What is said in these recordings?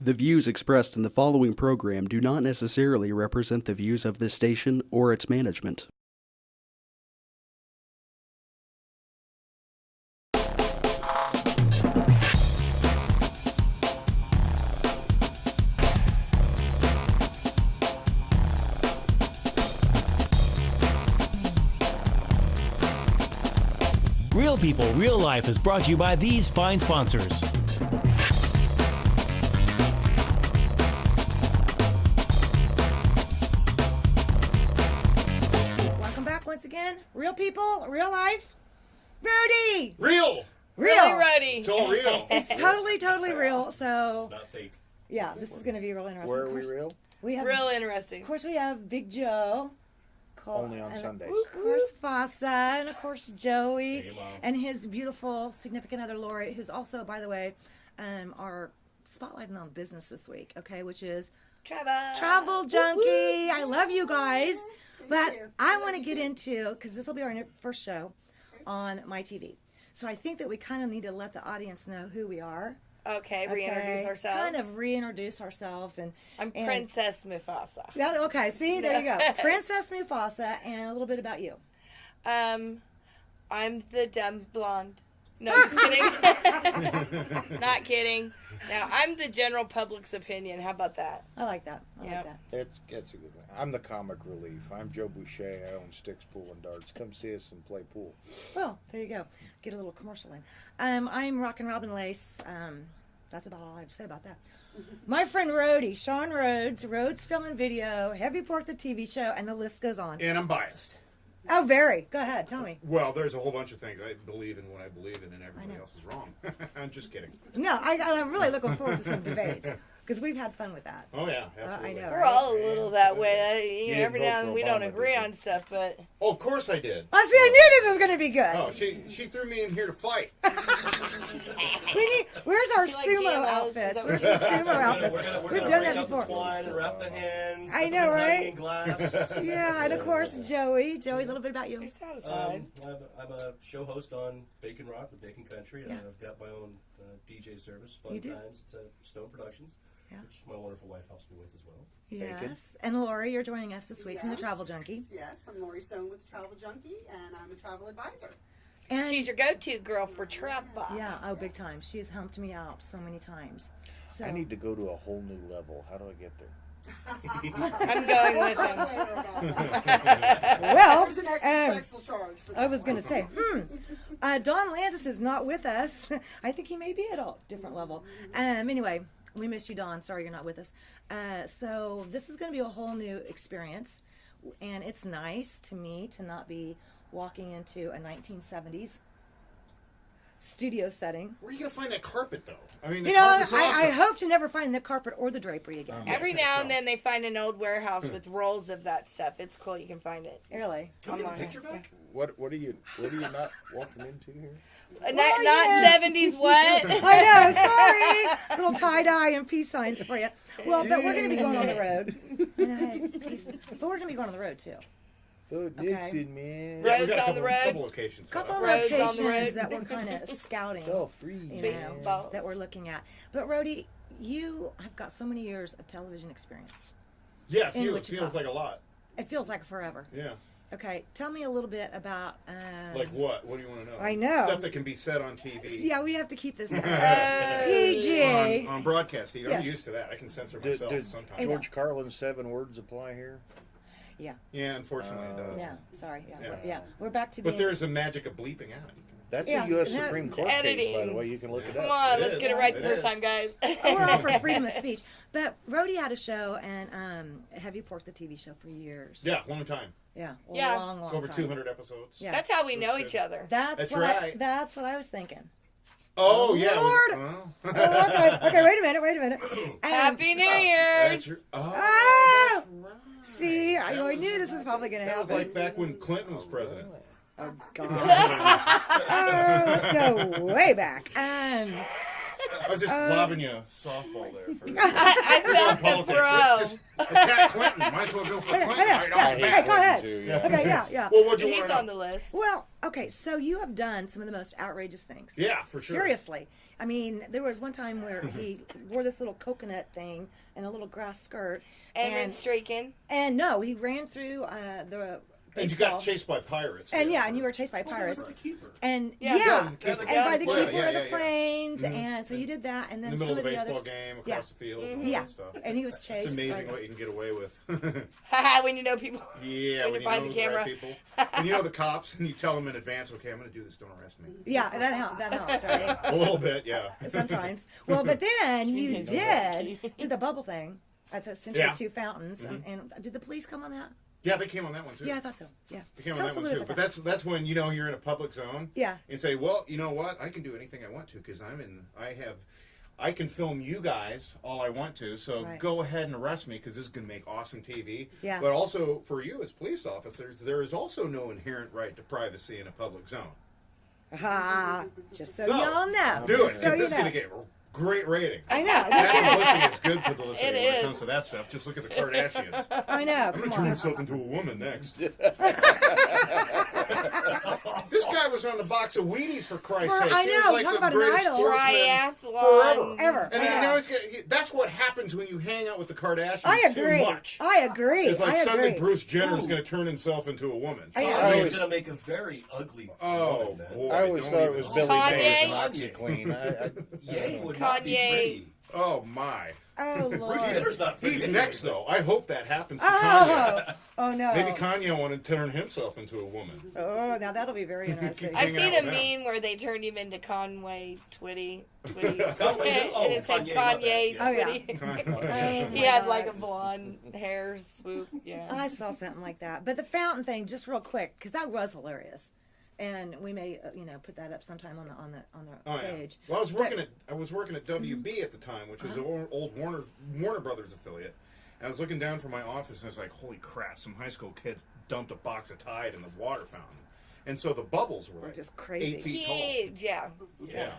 The views expressed in the following program do not necessarily represent the views of this station or its management. Real People, Real Life is brought to you by these fine sponsors. Welcome back once again. Real People, Real Life. Rudy! Real! Real! Ready. It's all real. It's totally real. So, It's not fake. yeah, this is going to be real interesting. Where are Of we course, real? We have, Real interesting. Of course, we have Big Joe. Only on and Sundays. Of course, Fossa, and of course, Joey, Hey, Mom. and his beautiful significant other, Lori, who's also, by the way, our spotlighting on business this week, okay, which is Travel Junkie. I love you guys. But I want to get into, because this will be our first show on my TV. So I think that we kind of need to let the audience know who we are. Okay, reintroduce ourselves. Kind of reintroduce ourselves. I'm and- Princess Mufasa. Yeah, okay, see, there you go. Princess Mufasa, and a little bit about you. I'm the dumb blonde. No, just kidding. Not kidding. Now, I'm the general public's opinion. How about that? I like that. I like Yep. that. It's a good one. I'm the comic relief. I'm Joe Boucher. I own Sticks Pool and Darts. Come see us and play pool. Well, there you go. Get a little commercial in. I'm Rockin' Robin Lace. That's about all I have to say about that. My friend Rhodey, Sean Rhodes, Rhodes Film and Video, Heavy Pork the TV show, and the list goes on. And I'm biased. Oh, very. Go ahead. Tell me. Well, there's a whole bunch of things. I believe in what I believe in, and everybody know. else is wrong. I'm just kidding. No, I'm really looking forward to some debates because we've had fun with that. Oh, yeah, absolutely. know. We're all a little that way. You Every didn't now vote and for then we don't Obama, agree did you? on stuff, but Oh, of course I did. Oh, see, I knew this was going to be good. Oh, she threw me in here to fight. Where's our You like sumo GMOs? outfits? Is that Where's what the sumo outfits? We've done that before. Twine and wrap the hands. I know, right? Glass. Yeah, and of course, Joey. Joey, a little bit about you. you're satisfied. I'm a show host on Bacon Rock with Bacon Country, and Yeah. I've got my own DJ service, Fun You do? Times. It's Stone Productions, Yeah. which my wonderful wife helps me with as well. Yes. And Lori, you're joining us this week from the Travel Junkie. Yes, I'm Lori Stone with the Travel Junkie, and I'm a travel advisor. And She's your go-to girl for travel. yeah, oh, big time. She's helped me out so many times. So I need to go to a whole new level. How do I get there? I'm going with him. well, There's an extra special charge for that I was one. going to say, Don Landis is not with us. I think he may be at a different level. Anyway, we missed you, Don. Sorry you're not with us. So this is going to be a whole new experience, and it's nice to me to not be walking into a 1970s studio setting. Where are you going to find that carpet, though? I mean, the You know, carpet's awesome. I hope to never find the carpet or the drapery again. Every now and then they find an old warehouse with rolls of that stuff. It's cool. You can find it. Really? Can we get a online. picture back? What are you not walking into here? Not yeah. 70s what? I know, sorry. Little tie-dye and peace signs for you. Well, but we're going to be going on the road. But we're going to be going on the road, too. Oh, Nixon, man. Right. We got a Roads on couple, the road. couple locations. set Couple up. Roads on the locations road. that we're kind of scouting, It's all free, you Big know, balls. that we're looking at. But, Rhodey, you have got so many years of television experience. Yeah, in it Wichita. feels like a lot. It feels like forever. Yeah. Okay, tell me a little bit about... Like what? What do you want to know? I know. Stuff that can be said on TV. Yeah, we have to keep this Uh, PG. On broadcast TV. Yes. I'm used to that. I can censor Did, myself did sometimes. George Carlin's 7 words apply here? Yeah, Yeah, unfortunately it does. yeah, sorry. Yeah, Yeah. we're back to being... But there's a magic of bleeping out. That's Yeah, a U.S. that- Supreme it's Court case, by editing. the way. You can look it Yeah. Come up. on, It let's is. get it right the It first is. time, guys. We're all for freedom of speech. But Rhodey had a show, and Heavy Pork, the TV show, for years. Yeah, long time. Yeah, a Yeah. long Over time. 200 episodes. Yeah. That's how we know That's each good. other. That's what right. That's what I was thinking. Oh, yeah. Lord. Well, Okay, wait a minute. Happy New that's Year's! your, Ah! that's right. See, I That knew this was probably going to That was happen. like back when Clinton was president. Oh, God. Let's go way back. I was just lobbing you a softball there. For I felt the politics. throw. Let's just attack Clinton. Might as well go for Clinton right off the Hey, bat. go ahead. Too, yeah. Okay, yeah. Well, what'd you He's want on to the know? list. Well, okay, so you have done some of the most outrageous things. Yeah, for sure. Seriously. I mean, there was one time where he wore this little coconut thing and a little grass skirt. And then streaking. And no, he ran through the And you baseball. got chased by pirates. And yeah, and you were chased by pirates. The keeper. And Yeah. yeah, the keeper. and by the Yeah, keeper yeah, of the yeah. planes, and so you did that, and then in the middle some of the of the baseball others. game, across Yeah. the field, and all Yeah, that stuff. and he was chased. It's amazing by- what you can get away with. When you know people. Yeah, When when you you find know the the camera. right people. When you know the cops and you tell them in advance, okay, I'm going to do this, don't arrest me. Yeah, that helps, right? A little bit, yeah. Sometimes. Well, but then you Jeez. did the bubble thing at the Century Yeah. 2 fountains, and did the police come on that? Yeah, they came on that one too. Yeah, I thought so. Yeah. They came on Tell that us a one little too. bit But about that's when you know you're in a public zone. Yeah. And say, well, you know what? I can do anything I want to because I can film you guys all I want to. So Right. go ahead and arrest me because this is going to make awesome TV. Yeah. But also for you as police officers, there is also no inherent right to privacy in a public zone. Ah, just so So, y'all know. do Just it. so because you this is know. going to get great ratings. I know. That publicity is good publicity It when it is. comes to that stuff. Just look at the Kardashians. I know. I'm Come going to turn on. myself into a woman next. This guy was on the box of Wheaties for Christ's sake. I He was know, like talk the about an greatest idol. sportsman Triathlon. Ever. And then Yeah. now that's what happens when you hang out with the Kardashians I agree. too much. I agree. It's like I suddenly agree. Bruce Jenner is Ooh. going to turn himself into a woman. I know. I He's always- going to make a very ugly Oh, woman, man. boy. I always don't thought it even- was Billy Kanye. Mays and OxyClean. Ye would not be Kanye. pretty. Oh, my. Oh, Bruce Lord. Jenner's not pretty He's anyway. next, though. I hope that happens to Kanye. Oh, oh no. Maybe Kanye wanted to turn himself into a woman. Oh, now that'll be very interesting. I Hang seen out a with them. meme where they turned him into Conway Twitty. Conway, And it said Kanye, not that, Kanye yes. Oh, yeah. Twitty. Oh, He my had God. like a blonde hair swoop. Yeah. I saw something like that. But the fountain thing, just real quick, because that was hilarious, and we may put that up sometime on the Oh, yeah. page. Well, I was But- working at WB at the time, which was an old Warner Brothers affiliate. And I was looking down from my office, and I was like, "Holy crap! Some high school kids dumped a box of Tide in the water fountain." And so the bubbles were like Just crazy. 8 feet tall. Huge, yeah. Yeah.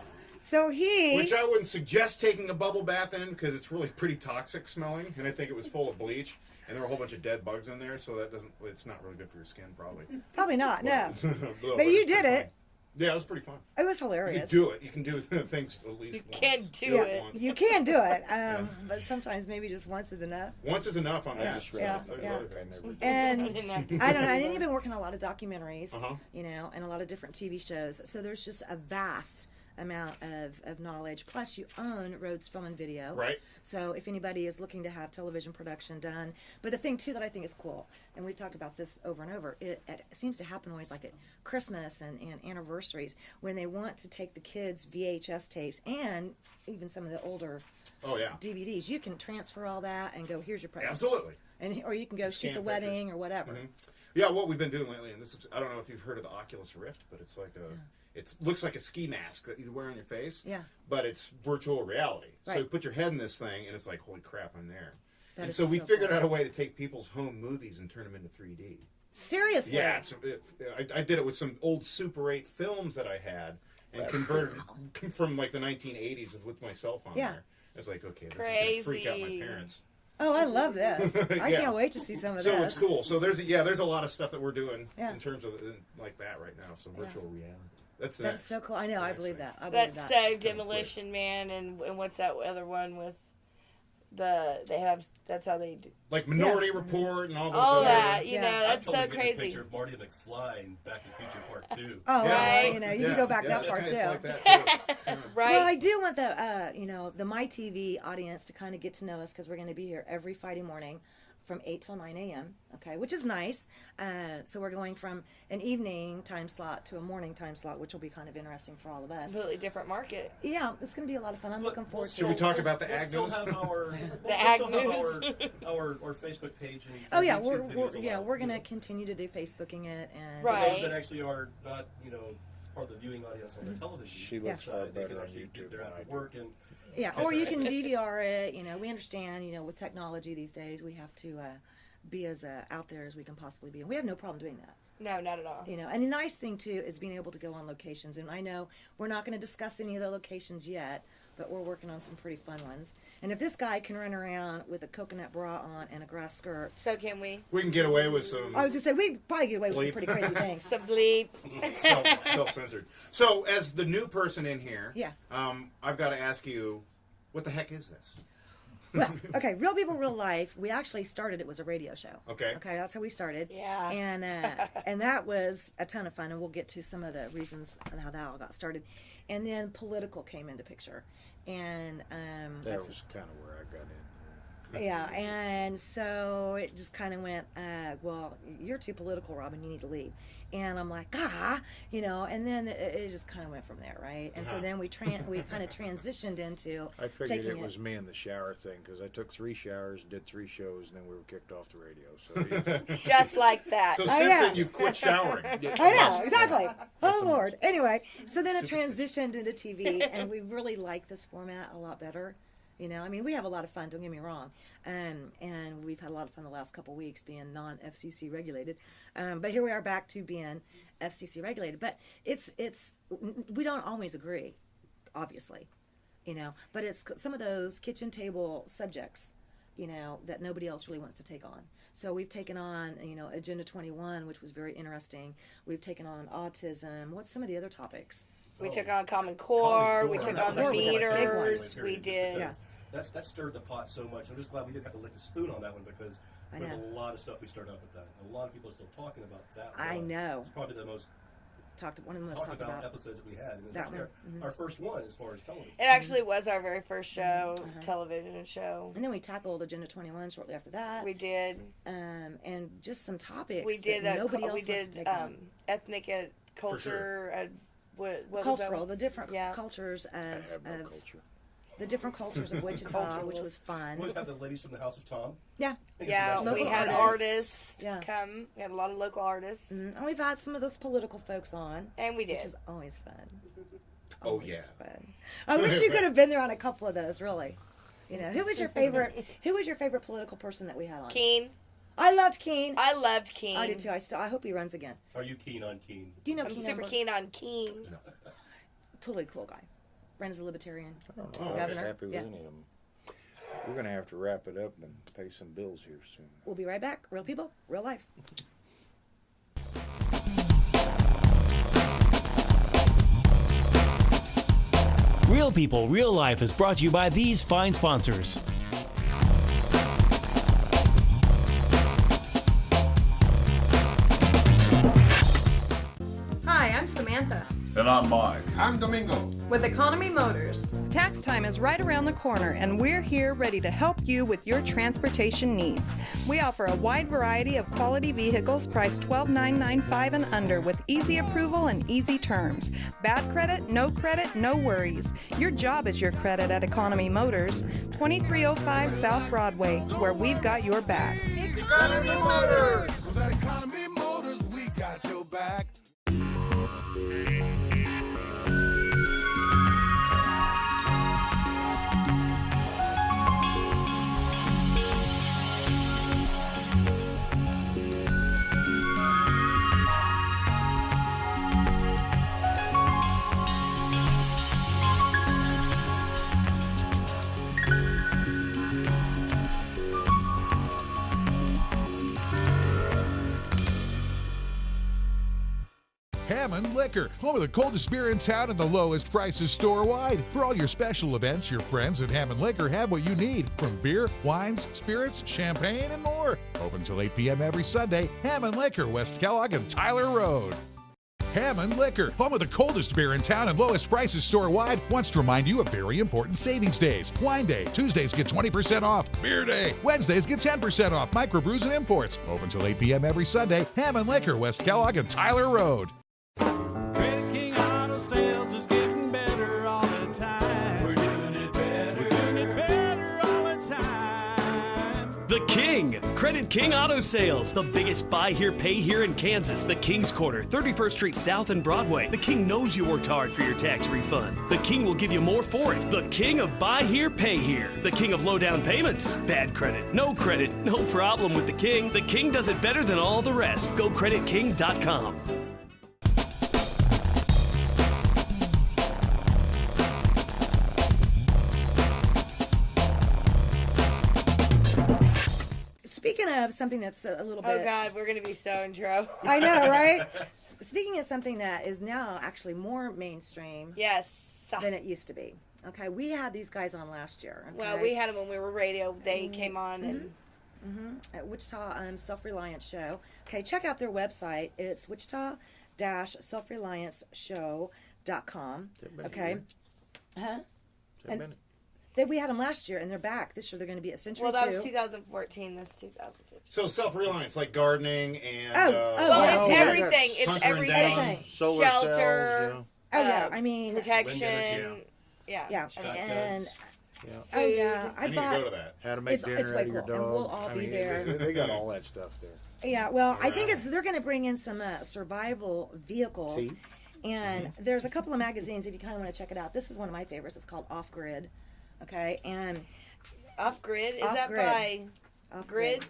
So he, Which I wouldn't suggest taking a bubble bath in because it's really pretty toxic smelling, and I think it was full of bleach, and there were a whole bunch of dead bugs in there, so it's not really good for your skin, probably. probably not, no. But But you it's did pretty it. fun. Yeah, it was pretty fun. It was You hilarious. can do it. You can do things at least You once. can do Yeah, it. Once. you can do it, but sometimes maybe just once is enough. Once is enough on that. Yeah, There's yeah. other things. And I didn't have to. I don't know. And then you've been working on a lot of documentaries, Uh-huh. and a lot of different TV shows. So there's just a vast amount of knowledge. Plus, you own Rhodes Film and Video. Right. So if anybody is looking to have television production done, but the thing too that I think is cool, and we've talked about this over and over, it seems to happen always like at Christmas and anniversaries when they want to take the kids' VHS tapes and even some of the older Oh yeah. DVDs. You can transfer all that and go, here's your present. Absolutely. And, or you can go shoot Scan the wedding or whatever. Yeah, what we've been doing lately, and this is, I don't know if you've heard of the Oculus Rift, but it's like it looks like a ski mask that you wear on your face. Yeah. But it's virtual reality. So Right. you put your head in this thing, and it's like, holy crap, I'm there. That and is so we so figured cool. out a way to take people's home movies and turn them into 3D. Seriously. Yeah, I did it with some old Super 8 films that I had and converted from like the 1980s with my cell phone Yeah. there. It's like, okay, this is going to freak out my Crazy. parents. Oh, I love this. I Yeah. can't wait to see some of So this. it's cool. So there's a lot of stuff that we're doing Yeah. in terms of like that right now. So virtual reality. That's the That's next. so cool. I know. I next believe thing. that. I believe That's that. Demolition Man, and what's that other one with that's how they do Like Minority Report and all those. all other, that. You Yeah. know, I'd that's probably so get a crazy. picture of Marty McFly in Back to the Future Part 2. Oh, Yeah. well, you can go back that far it's too. like that too. Yeah. Right? Well, I do want the My TV audience to kind of get to know us because we're going to be here every Friday morning from 8 till 9 a.m., okay, which is nice. So we're going from an evening time slot to a morning time slot, which will be kind of interesting for all of us. Completely different market. Yeah, it's going to be a lot of fun. I'm looking forward to Should we it. talk about the We'll Ag still News? have our, our Facebook page. And Oh, yeah, YouTube videos allowed, we're going to you know. continue to do Facebooking it. And Right. Those that actually are not, part of the viewing audience on the television. She looks far they better can on actually YouTube get their than after I do. work and Yeah, or you can DVR it. We understand. With technology these days, we have to be as out there as we can possibly be, and we have no problem doing that. No, not at all. And the nice thing too is being able to go on locations. And I know we're not going to discuss any of the locations yet, but we're working on some pretty fun ones. And if this guy can run around with a coconut bra on and a grass skirt, So can we? We can get away with some I was gonna say we'd probably get away with some Bleep. pretty crazy things. Some bleep. self-censored. So, as the new person in here, Yeah. I've got to ask you, what the heck is this? Well, okay, Real People, Real Life. We actually started it was a radio show. Okay. Okay, that's how we started. Yeah. And that was a ton of fun, and we'll get to some of the reasons and how that all got started. And then political came into picture, and That that's was kind of where I got in. yeah. And so it just kind of went, well, you're too political, Robin. You need to leave. And I'm like, and then it just kind of went from there, right? And so then we kind of transitioned into I figured taking it was me and the shower thing because I took 3 showers, did 3 shows, and then we were kicked off the radio. So Just like that. So, Oh, since yeah. then, you've quit showering. I know, exactly. Oh, Lord. Anyway, so then it transitioned into TV, and we really like this format a lot better. You know, I mean, we have a lot of fun, don't get me wrong. And we've had a lot of fun the last couple of weeks being non-FCC regulated. But here we are back to being FCC regulated. But we don't always agree, obviously, you know. But it's some of those kitchen table subjects, you know, that nobody else really wants to take on. So we've taken on, you know, Agenda 21, which was very interesting. We've taken on autism. What's some of the other topics? We took on Common Core. We Core. took on the Core was a big one. meters. We did. Yeah. That stirred the pot so much. I'm just glad we didn't have to lick the spoon on that one because I there's know. a lot of stuff we started out with that. A lot of people are still talking about that. I one. know. It's probably the most One of the most talked talked about about. episodes that we had. And it's That actually one. our first one as far as television. It actually was our very first show, Uh-huh. television show. And then we tackled Agenda 21 shortly after that. We did. And just some topics We did. that nobody else we wants to did take on. ethnic culture. What was Cultural, that? the different Yeah. cultures I have no of culture. the different cultures of Wichita, which was We fun. always have the ladies from the House of Tom. Yeah. Yeah, Local we had artists. artists Yeah. come. We had a lot of local artists, And we've had some of those political folks on, and we did. which is always fun. Oh, Always yeah. fun. I wish you could have been there on a couple of those, really. You know, who was your favorite political person that we had on? Keen. I loved Keen. I loved Keen. I did too. I hope he runs again. Are you keen on Keen? Do you know I'm Keen? super keen on Keen. Totally cool guy. Ran as a libertarian. I don't know if I was Governor? happy with Yeah. any of them. We're going to have to wrap it up and pay some bills here soon. We'll be right back. Real people, real life. Real People, Real Life is brought to you by these fine sponsors. Hi, I'm Samantha And I'm Mike. I'm Domingo. with Economy Motors. Tax time is right around the corner, and we're here ready to help you with your transportation needs. We offer a wide variety of quality vehicles priced $12,995 and under with easy approval and easy terms. Bad credit, no worries. Your job is your credit at Economy Motors, 2305 South Broadway, where we've got your back. Economy Motors! Cause at Economy Motors, we got your back. Hammond Liquor, home of the coldest beer in town and the lowest prices store-wide. For all your special events, your friends at Hammond Liquor have what you need, from beer, wines, spirits, champagne, and more. Open till 8 p.m. every Sunday. Hammond Liquor, West Kellogg and Tyler Road. Hammond Liquor, home of the coldest beer in town and lowest prices store-wide, wants to remind you of very important savings days. Wine Day, Tuesdays get 20% off. Beer Day, Wednesdays get 10% off. Microbrews and imports. Open till 8 p.m. every Sunday. Hammond Liquor, West Kellogg and Tyler Road. Credit King Auto Sales is getting better all the time. We're doing it better. We're doing it better all the time. The King, Credit King Auto Sales, the biggest buy here, pay here in Kansas. The King's Corner, 31st Street South and Broadway. The King knows you worked hard for your tax refund. The King will give you more for it. The King of buy here, pay here. The King of low down payments. Bad credit, no problem with the King. The King does it better than all the rest. GoCreditKing.com. Speaking of something that's a little bit... Oh, God, we're going to be so in trouble. I know, right? Speaking of something that is now actually more mainstream than it used to be. Okay, we had these guys on last year. Okay? Well, we had them when we were radio. They came on and... At Wichita Self-Reliance Show. Okay, check out their website. It's wichita-selfrelianceshow.com. Okay. And we had them last year, and they're back. This year they're going to be at Century Well, that 2. was 2014. This is 2015. So self-reliance, like gardening and... well, it's everything. It's everything. Solar Shelter. cells, Oh, yeah. I mean... Protection. Yeah. And... Yeah. Oh, yeah. I need to go to that. How to make dinner way out of your cool, dog. and we'll all be there. They got all that stuff there. Yeah, well, I think they're going to bring in some survival vehicles. See? And there's a couple of magazines if you kind of want to check it out. This is one of my favorites. It's called Off Grid. Okay, and Off Grid is Off that Grid. by Off Grid?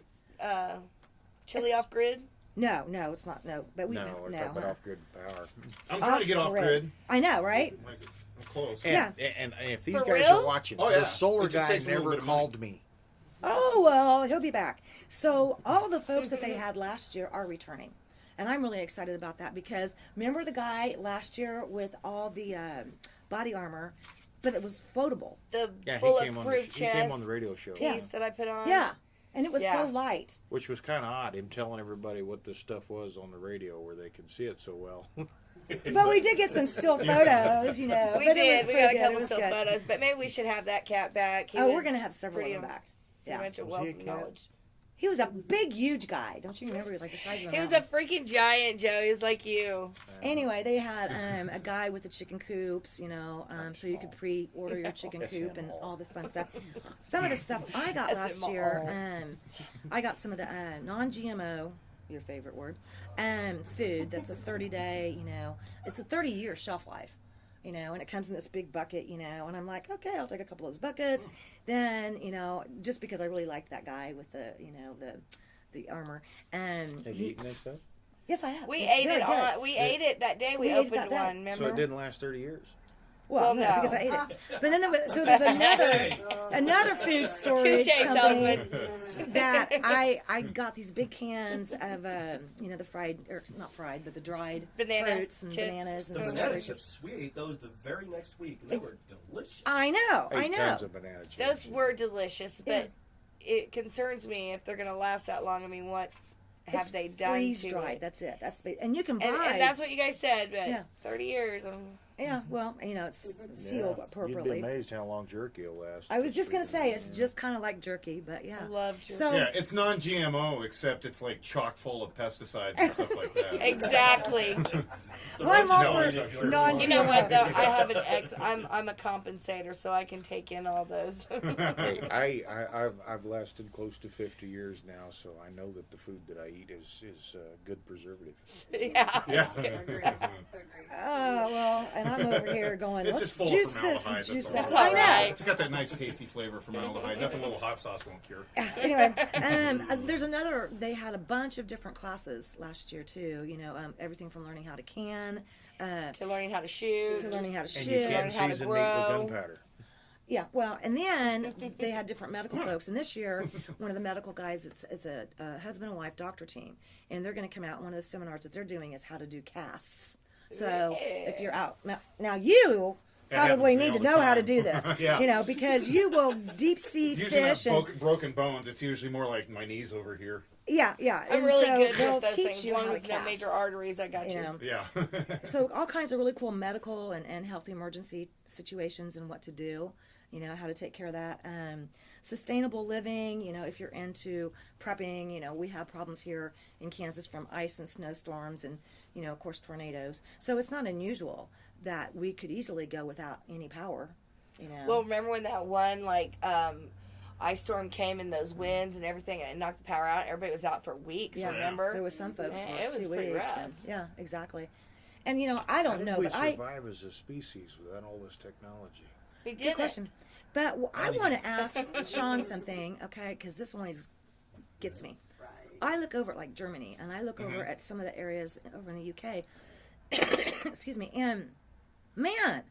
Chili Off Grid? No, it's not. No, but we we're talking about off-grid power. I'm trying to get off grid. I know, right? I'm close. Yeah. And if these For guys real? are watching, Oh, yeah. the solar It just guy takes a little never bit of called me. Oh, well, he'll be back. So all the folks that they had last year are returning. And I'm really excited about that because remember the guy last year with all the body armor, but it was floatable. The Yeah, he bulletproof came on the radio show. piece that I put on. Yeah. And it was so light. Which was kind of odd, him telling everybody what this stuff was on the radio where they could see it so well. But we did get some still photos, you know. We but did. It was We pretty got a good. It couple was still good. photos, but maybe we should have that cat back. He Oh, we're was going to have several of pretty them back. Pretty Yeah. much a Was wealth he a of cat? knowledge. He was a big, huge guy. Don't you remember? He was like the size of a He was a mountain. freaking giant, Joe. He was like you. Anyway, they had a guy with the chicken coops, you know, so you could pre-order your chicken coop and all this fun stuff. Some of the stuff I got That's last year, I got some of the non-GMO, your favorite word, food. That's a 30-day, you know, it's a 30-year shelf life. You know, and it comes in this big bucket, you know, and I'm like, okay, I'll take a couple of those buckets. Then, you know, just because I really like that guy with the, you know, the armor. And Have you eaten that stuff? Yes, I have. We It's ate very it good. on. We ate it that day. We We ate it opened that day. one. Remember? So it didn't last 30 years. Well, Well, no, no. because I ate it. But then there's another food storage Touche, company salesman. that I got these big cans of you know, the fried, or not fried, but the dried Banana fruits and chips. bananas and The stuff. banana chips, we ate those the very next week, and they were delicious. I know. Eight tons of banana chips. Those were delicious, but it concerns me if they're going to last that long. I mean, what have It's they done freeze to dried. it? That's it. And you can buy. And that's what you guys said, but Yeah. 30 years. Yeah, well, you know, it's sealed You'd be appropriately. amazed how long jerky will last. I was just going to say, it's just kind of like jerky, but yeah. I love jerky. So, Yeah, it's non-GMO, except it's like chock full of pesticides and stuff like that. Exactly. well, I'm all for sure. non-GMO. You know what, though? I have an ex. I'm a compensator, so I can take in all those. Hey, I've lasted close to 50 years now, so I know that the food that I eat is good preservative. Yeah. Yeah. Oh, well, and I'm over here going, It's let's just full of juice this formaldehyde, and juice that's that. all. I know. It's got that nice, tasty flavor of formaldehyde. Nothing a little hot sauce won't cure. Anyway, there's another, they had a bunch of different classes last year, too. You know, everything from learning how to can, to learning how to shoot. to learning how to And shoot. you can learning how to season meat grow. with gunpowder. Yeah, well, and then they had different medical folks. And this year, one of the medical guys, it's a husband and wife doctor team. And they're going to come out. One of the seminars that they're doing is how to do casts. So if you're out, now you probably need to know how to do this. Yeah. You know, because you will deep sea Usually fish when and I've broken bones, it's usually more like my knees over here. yeah. I'm And really so good they'll with those teach things. As you long how as to no cast. major arteries, I got you. know. Yeah. So all kinds of really cool medical and health emergency situations and what to do, you know, how to take care of that. Sustainable living, you know, if you're into prepping, you know, we have problems here in Kansas from ice and snowstorms and, you know, of course, tornadoes. So it's not unusual that we could easily go without any power, you know. Well, remember when that one, ice storm came in those winds and everything, and it knocked the power out? Everybody was out for weeks, yeah, remember? there was some folks Yeah, for it was 2 pretty weeks. rough. And, yeah, exactly. And, you know, I How don't did know, we but I... survive as a species without all this technology? We did Good question. But I want to ask Sean something, okay, because this one gets me. I look over at like Germany, and I look over at some of the areas over in the UK. Excuse me. And man,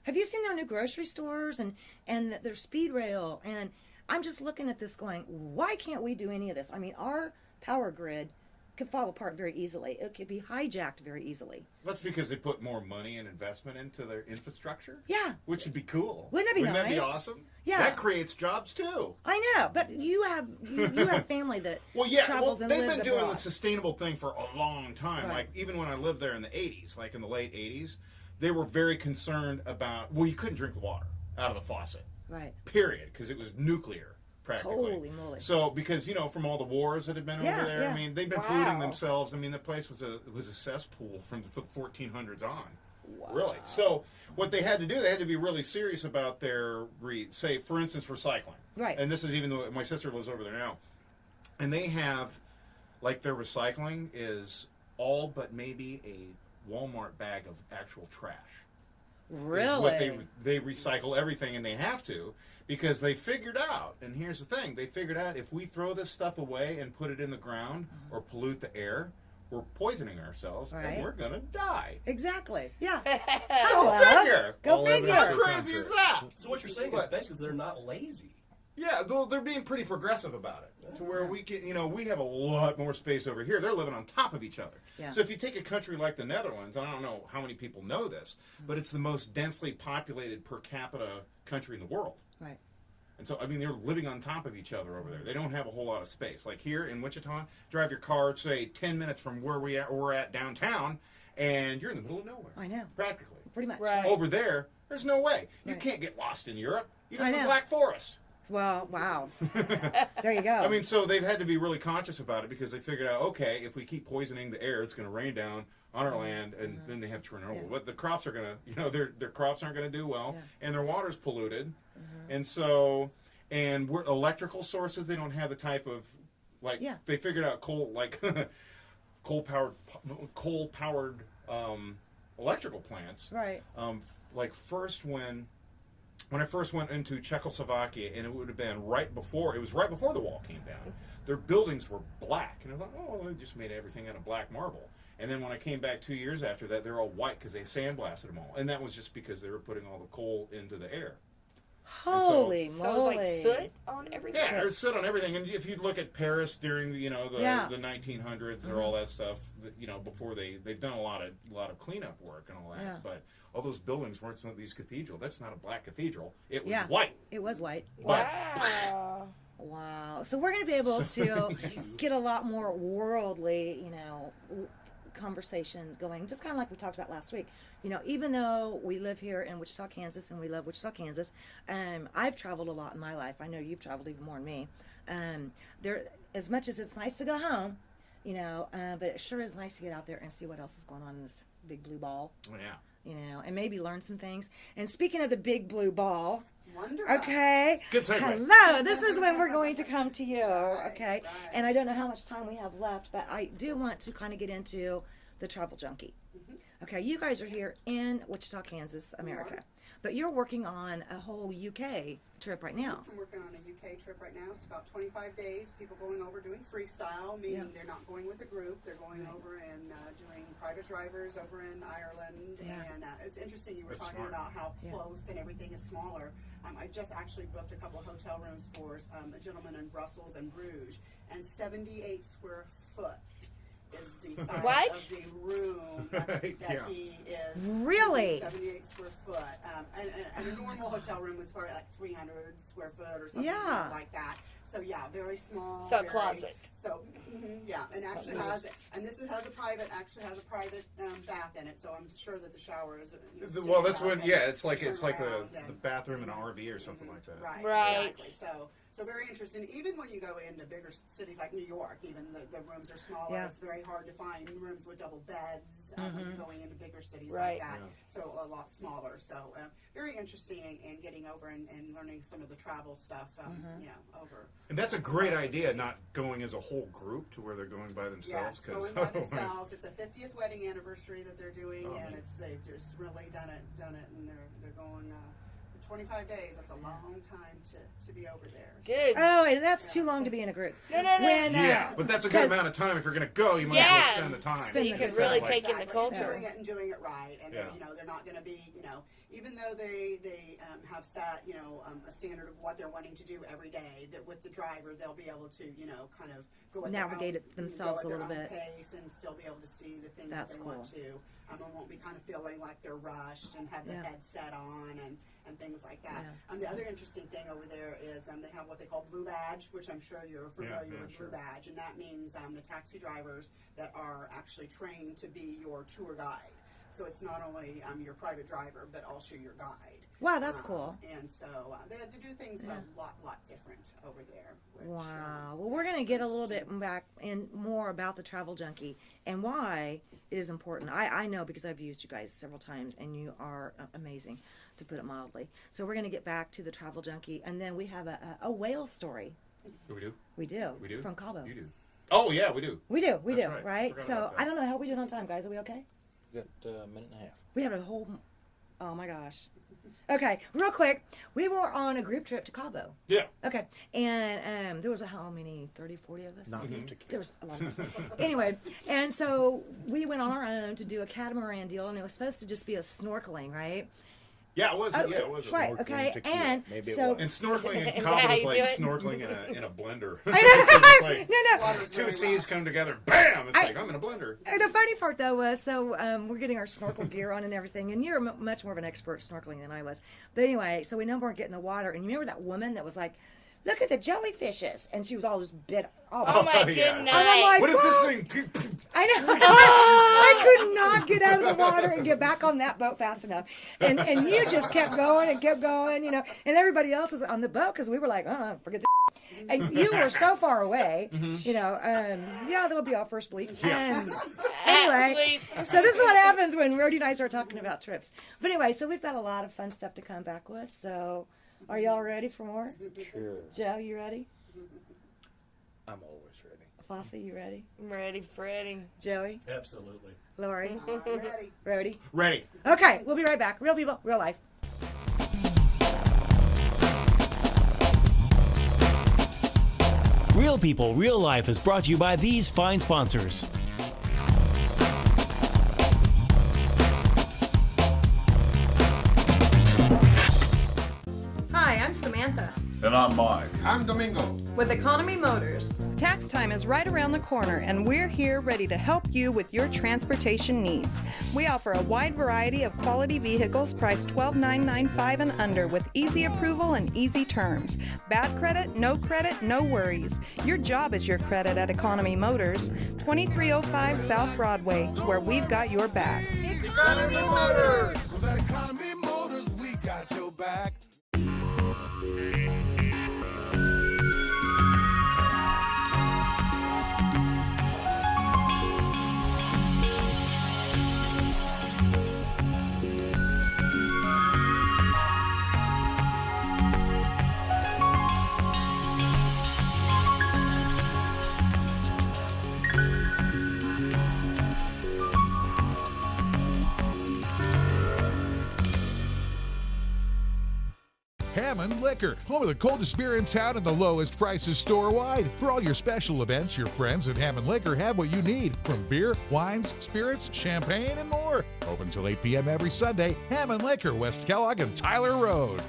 have you seen their new grocery stores and their speed rail? And I'm just looking at this going, why can't we do any of this? I mean, our power grid could fall apart very easily. It could be hijacked very easily. That's because they put more money and investment into their infrastructure. Yeah. Which would be cool. Wouldn't that be Wouldn't that be nice? awesome? Yeah. That creates jobs too. I know, but you have family that Well, yeah, travels and they've lives been doing abroad. the sustainable thing for a long time. Right. Like, even when I lived there in the 80s, like in the late 80s, they were very concerned about, well, you couldn't drink the water out of the faucet. Right. Period, because it was nuclear, practically. Holy moly. So, because, from all the wars that had been Yeah, over there, yeah. I mean, they've been polluting themselves. I mean, the place was a cesspool from the 1400s on. Wow. Really. So, what they had to do, they had to be really serious about their, say, for instance, recycling. Right. And this is even though my sister lives over there now. And they have, like, their recycling is all but maybe a Walmart bag of actual trash. Really? What they recycle everything, and they have to, because they figured out, and here's the thing, they figured out if we throw this stuff away and put it in the ground or pollute the air, we're poisoning ourselves, Right. and we're going to die. Exactly. Yeah. Go figure. Go figure. How crazy is that? So what you're saying is basically they're not lazy. Yeah, they're being pretty progressive about it, to where we can, we have a lot more space over here. They're living on top of each other. Yeah. So if you take a country like the Netherlands, and I don't know how many people know this, but it's the most densely populated per capita country in the world. Right. And so, I mean, they're living on top of each other over there. They don't have a whole lot of space. Like here in Wichita, drive your car, say, 10 minutes from where we're at downtown, and you're in the middle of nowhere. I know. Practically. Pretty much. Right. Over there, there's no way. You Right. can't get lost in Europe. Even I in the know. Black Forest. Well, wow. There you go. I mean, so they've had to be really conscious about it because they figured out, okay, if we keep poisoning the air, it's going to rain down on our land, and then they have to turn it over. But the crops are going to, their crops aren't going to do well, and their water's polluted. And so, and we're electrical sources, they don't have the type of, like, they figured out coal-powered electrical plants. Right. Like first when I first went into Czechoslovakia, and it would have been right before the wall came down, their buildings were black. And I thought, oh, well, they just made everything out of black marble. And then when I came back 2 years after that, they're all white because they sandblasted them all. And that was just because they were putting all the coal into the air. Holy So moly. it's like soot on everything. Yeah, there's soot on everything. And if you look at Paris during the 1900s or all that stuff, before they've done a lot of cleanup work and all that. Yeah. But all those buildings weren't some of these cathedrals. That's not a black cathedral. It was Yeah. white. It was white. Wow. Wow. So we're going to be able to get a lot more worldly, conversations going, just kind of like we talked about last week. Even though we live here in Wichita, Kansas, and we love Wichita, Kansas, I've traveled a lot in my life. I know you've traveled even more than me. As much as it's nice to go home, but it sure is nice to get out there and see what else is going on in this big blue ball. Oh, yeah. And maybe learn some things. And speaking of the big blue ball, Wonderful. okay. Good segue. Hello, this is when we're going to come to you, okay? And I don't know how much time we have left, but I do want to kind of get into the Travel Junkie. Okay, you guys are here in Wichita, Kansas, America. But you're working on a whole UK trip right now. I'm working on a UK trip right now. It's about 25 days. People going over doing freestyle, meaning they're not going with a group. They're going over and doing private drivers over in Ireland. Yeah. And it's interesting you were That's talking smart. about how close and everything is smaller. I just actually booked a couple hotel rooms for a gentleman in Brussels and Bruges, and 78 square foot is the size of the room that he is. Really? 78 square foot. And a normal hotel room was probably like 300 square foot or something like that. So yeah, very small. So very, closet. So yeah, and actually has a private bath in it. So I'm sure that the shower is. Well, that's when it's like the bathroom in an RV or something like that. Right. Exactly. So very interesting. Even when you go into bigger cities like New York, even the rooms are smaller. Yeah. It's very hard to find rooms with double beds when you're going into bigger cities Right. like that. So a lot smaller. So very interesting in getting over and learning some of the travel stuff. Over. And that's a great idea, not going as a whole group to where they're going by themselves. Yeah, it's going by themselves. It's a 50th wedding anniversary that they're doing, and they've just really done it, and they're going. 25 days, that's a long time to be over there. Good. Oh, and that's too long to be in a group. No. Yeah, but that's a good 'cause- amount of time. If you're going to go, you might as well spend the time. So you can really take in the culture. And doing it right. And, Yeah. they're not going to be, even though they have set, a standard of what they're wanting to do every day, that with the driver, they'll be able to, kind of go at Navigate their it own, themselves go at a little their own bit. pace and still be able to see the things That's that they cool. want to. And won't be kind of feeling like they're rushed and have the Yeah. headset on and things like that. Yeah. The other interesting thing over there is they have what they call Blue Badge, which I'm sure you're familiar with. sure. Blue Badge, and that means the taxi drivers that are actually trained to be your tour guide. So it's not only your private driver, but also your guide. Wow, that's cool. And so they do things a lot different over there. Which, Wow. Well, we're going to get a little bit back in more about the Travel Junkie and why it is important. I know because I've used you guys several times, and you are amazing, to put it mildly. So we're going to get back to the Travel Junkie, and then we have a whale story. We do? We do. We do? From Cabo. You do. Oh, yeah, we do. We do. That's Right? Forgot So about that. I don't know how we doing on time, guys. Are we okay? Got a minute and a half. We have a whole. Oh my gosh. Okay, real quick. We were on a group trip to Cabo. Yeah. Okay, and there was how many? 30, 40 of us? Not Mm-hmm. to There was a lot of us. Anyway, and so we went on our own to do a catamaran deal, and it was supposed to just be a snorkeling, right? Yeah, it was. Oh, Yeah, it was. right. Snorkeling Okay, tequila. and Maybe it so was. And snorkeling in Is that Cabo how is you like do it? snorkeling in a blender. I know. It's like No. two seas come together, bam! It's like, I'm in a blender. The funny part, though, was so we're getting our snorkel gear on and everything, and you're much more of an expert snorkeling than I was. But anyway, so we know we're getting in the water, and you remember that woman that was like, "Look at the jellyfishes," and she was all just bit. Oh my yeah. good night. I'm like, What is this "Whoa." thing? I know. I could not get out of the water and get back on that boat fast enough. And you just kept going, and everybody else was on the boat because we were like, forget this. And you were so far away, that'll be our first bleep. And anyway, so this is what happens when Rody and I start talking about trips. But anyway, so we've got a lot of fun stuff to come back with. So are y'all ready for more? Sure. Joe, you ready? I'm always ready. Fosse, you ready? I'm ready, Freddie. Joey? Absolutely. Lori? I'm ready. Rody? Ready. Okay, we'll be right back. Real people, real life. Real People, Real Life is brought to you by these fine sponsors. Hi, I'm Samantha And I'm Mike. I'm Domingo. with Economy Motors. Tax time is right around the corner, and we're here ready to help you with your transportation needs. We offer a wide variety of quality vehicles priced $12,995 and under with easy approval and easy terms. Bad credit, no worries. Your job is your credit at Economy Motors, 2305 South Broadway, where we've got your back. Economy Motors! 'Cause at Economy Motors, we got your back. Hammond Liquor, home of the coldest beer in town and the lowest prices store-wide. For all your special events, your friends at Hammond Liquor have what you need, from beer, wines, spirits, champagne, and more. Open till 8 p.m. every Sunday. Hammond Liquor, West Kellogg and Tyler Road.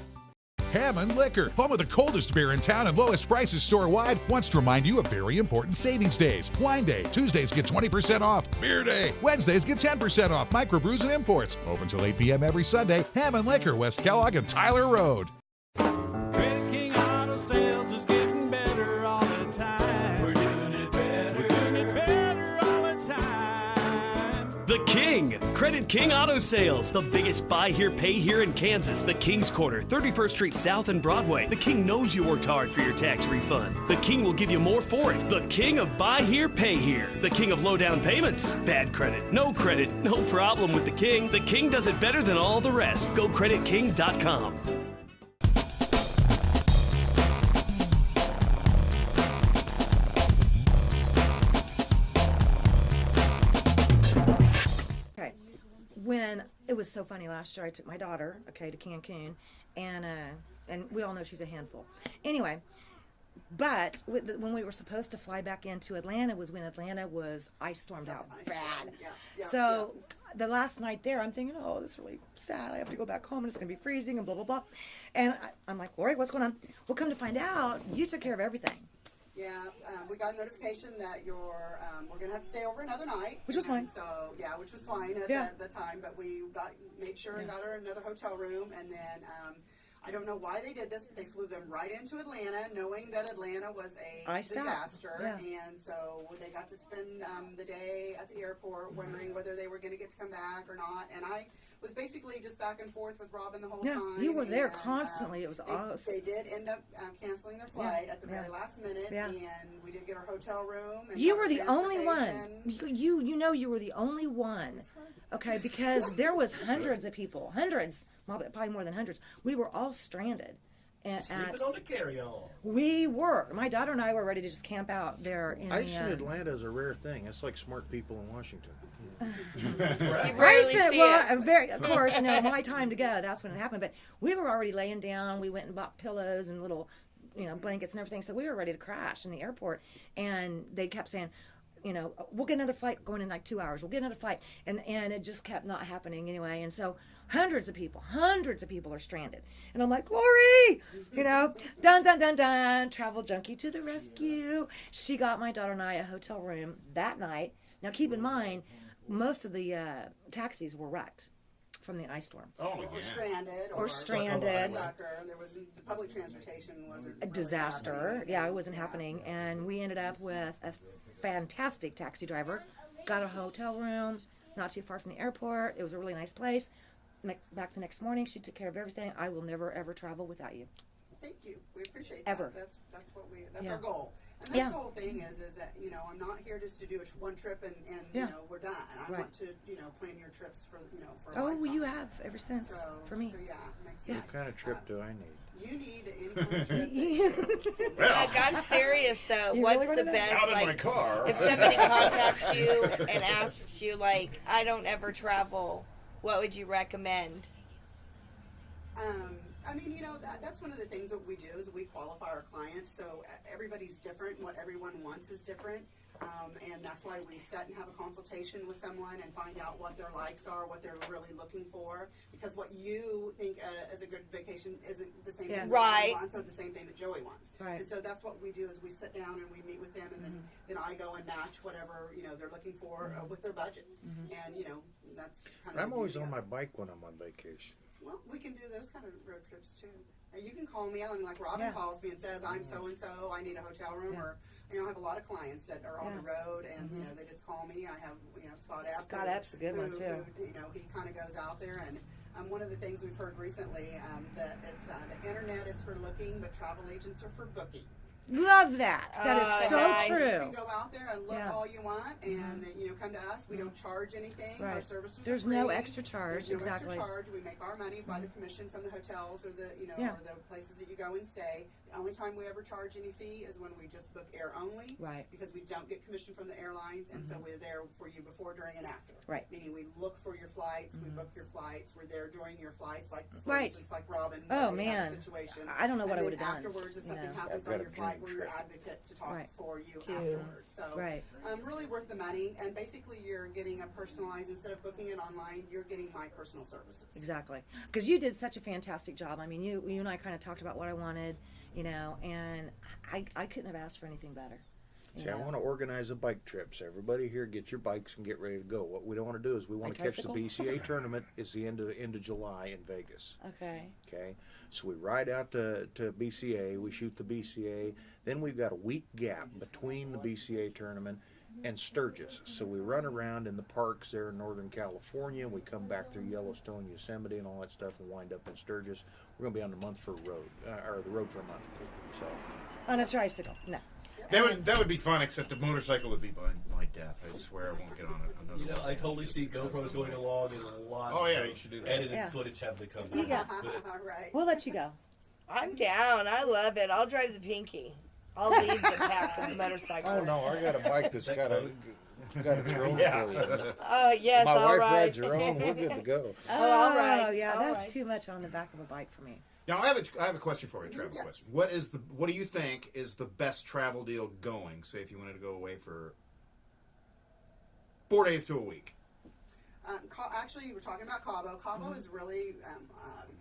Hammond Liquor, home of the coldest beer in town and lowest prices store-wide, wants to remind you of very important savings days. Wine Day, Tuesdays get 20% off. Beer Day, Wednesdays get 10% off. Microbrews and imports. Open till 8 p.m. every Sunday. Hammond Liquor, West Kellogg and Tyler Road. Credit King Auto Sales is getting better all the time. We're doing it better. We're doing it better all the time. The King, Credit King Auto Sales, the biggest buy here, pay here in Kansas. The King's Quarter, 31st Street South and Broadway. The King knows you worked hard for your tax refund. The King will give you more for it. The King of buy here, pay here. The King of low down payments. Bad credit, no problem with the King. The King does it better than all the rest. GoCreditKing.com. Okay. When it was so funny. Last year I took my daughter, okay, to Cancun, and we all know she's a handful. Anyway, but when we were supposed to fly back into Atlanta was when Atlanta was ice stormed out bad. So the last night there, I'm thinking, oh, this is really sad. I have to go back home and it's going to be freezing and blah, blah, blah. And I'm like, Lori, what's going on? Well, come to find out, you took care of everything. Yeah, we got a notification that we're going to have to stay over another night. Which was fine. So, which was fine at the time, but we made sure and got her another hotel room, and then I don't know why they did this, but they flew them right into Atlanta, knowing that Atlanta was a disaster, and so they got to spend the day at the airport wondering whether they were going to get to come back or not, and I was basically just back and forth with Robin the whole time. You were there constantly. It was awesome. They did end up canceling their flight at the very last minute, and we did get our hotel room. And you were the only one. You know you were the only one. Okay, because there was hundreds of people, probably more than hundreds. We were all stranded. Sleeping on the carry-on. We were. My daughter and I were ready to just camp out there. Ice in Atlanta is a rare thing. It's like smart people in Washington. Of course, my time to go. That's when it happened. But we were already laying down. We went and bought pillows and little, blankets and everything. So we were ready to crash in the airport. And they kept saying, we'll get another flight going in like 2 hours. We'll get another flight. And it just kept not happening anyway. And so hundreds of people are stranded. And I'm like, Lori, dun, dun, dun, dun, travel junkie to the rescue. She got my daughter and I a hotel room that night. Now keep in mind, most of the taxis were wrecked from the ice storm. Or stranded. There was the public transportation wasn't a disaster. It wasn't happening. And we ended up with a fantastic taxi driver. Got a hotel room not too far from the airport. It was a really nice place. Back the next morning, she took care of everything. I will never ever travel without you. Thank you. We appreciate ever. That. That's our goal. And that's the whole thing is that I'm not here just to do one trip and we're done. I want to plan your trips for a lifetime. You have ever since for me. So makes sense. What kind of trip do I need? You need any kind of trip. Like, I'm serious though. What's the best? Out of my car. If somebody contacts you and asks you, like, I don't ever travel, what would you recommend? That's one of the things that we do is we qualify our clients. So everybody's different, and what everyone wants is different. And that's why we sit and have a consultation with someone and find out what their likes are, what they're really looking for. Because what you think as a good vacation isn't the same thing that Joey wants, or the same thing that Joey wants. Right. And so that's what we do is we sit down and we meet with them, and then I go and match whatever they're looking for with their budget. And that's kind of. I'm always on my bike when I'm on vacation. Well, we can do those kind of road trips too. You can call me. Like Robin calls me and says, "I'm so and so. I need a hotel room." Or I have a lot of clients that are on the road, and they just call me. I have Scott Epp. Scott Epp's a good one too. He kind of goes out there, and one of the things we've heard recently that it's the internet is for looking, but travel agents are for booking. Love that. That is so true. You can go out there and look all you want, and come to us. We don't charge anything. Right. Our services There's are free. no extra charge. There's no Exactly. extra charge. We make our money by the commission from the hotels or the or the places that you go and stay. The only time we ever charge any fee is when we just book air only. Right. Because we don't get commission from the airlines, and so we're there for you before, during, and after. Right. Meaning we look for your flights, we book your flights, we're there during your flights, like for Right. instance, like Robin. Oh, we had a man. situation. I don't know what I And would then have done. afterwards, if something happens I've got on a your flight, dream we're your trip. advocate to talk Right. for you afterwards. So really worth the money, and basically you're getting a personalized, instead of booking it online, you're getting my personal services. Exactly. Because you did such a fantastic job. I mean, you and I kind of talked about what I wanted, and I couldn't have asked for anything better. I want to organize a bike trip. So everybody here, get your bikes and get ready to go. What we don't want to do is we want to catch the BCA tournament. It's the end of July in Vegas. Okay. So we ride out to BCA. We shoot the BCA. Then we've got a week gap between the BCA tournament and Sturgis. So we run around in the parks there in Northern California. We come back through Yellowstone, Yosemite, and all that stuff, and wind up in Sturgis. We're going to be on the month for road, or the road for a month. So on a tricycle, no. That would be fun, except the motorcycle would be my death. I swear I won't get on another one. I totally see GoPros going along and a lot you should do that. edited footage having to come Yeah. Right. We'll let you go. I'm down. I love it. I'll drive the Pinky. I'll lead the pack of the motorcycle. Oh no, I got a bike that's got a Got a throne Yeah. for you. Oh, yes, My all wife right. rides her own. We're good to go. Oh, all right. Yeah, all that's right. too much on the back of a bike for me. Now I have a question for you, travel Yes. question. What do you think is the best travel deal going? Say if you wanted to go away for 4 days to a week. Actually, we're talking about Cabo. Cabo is really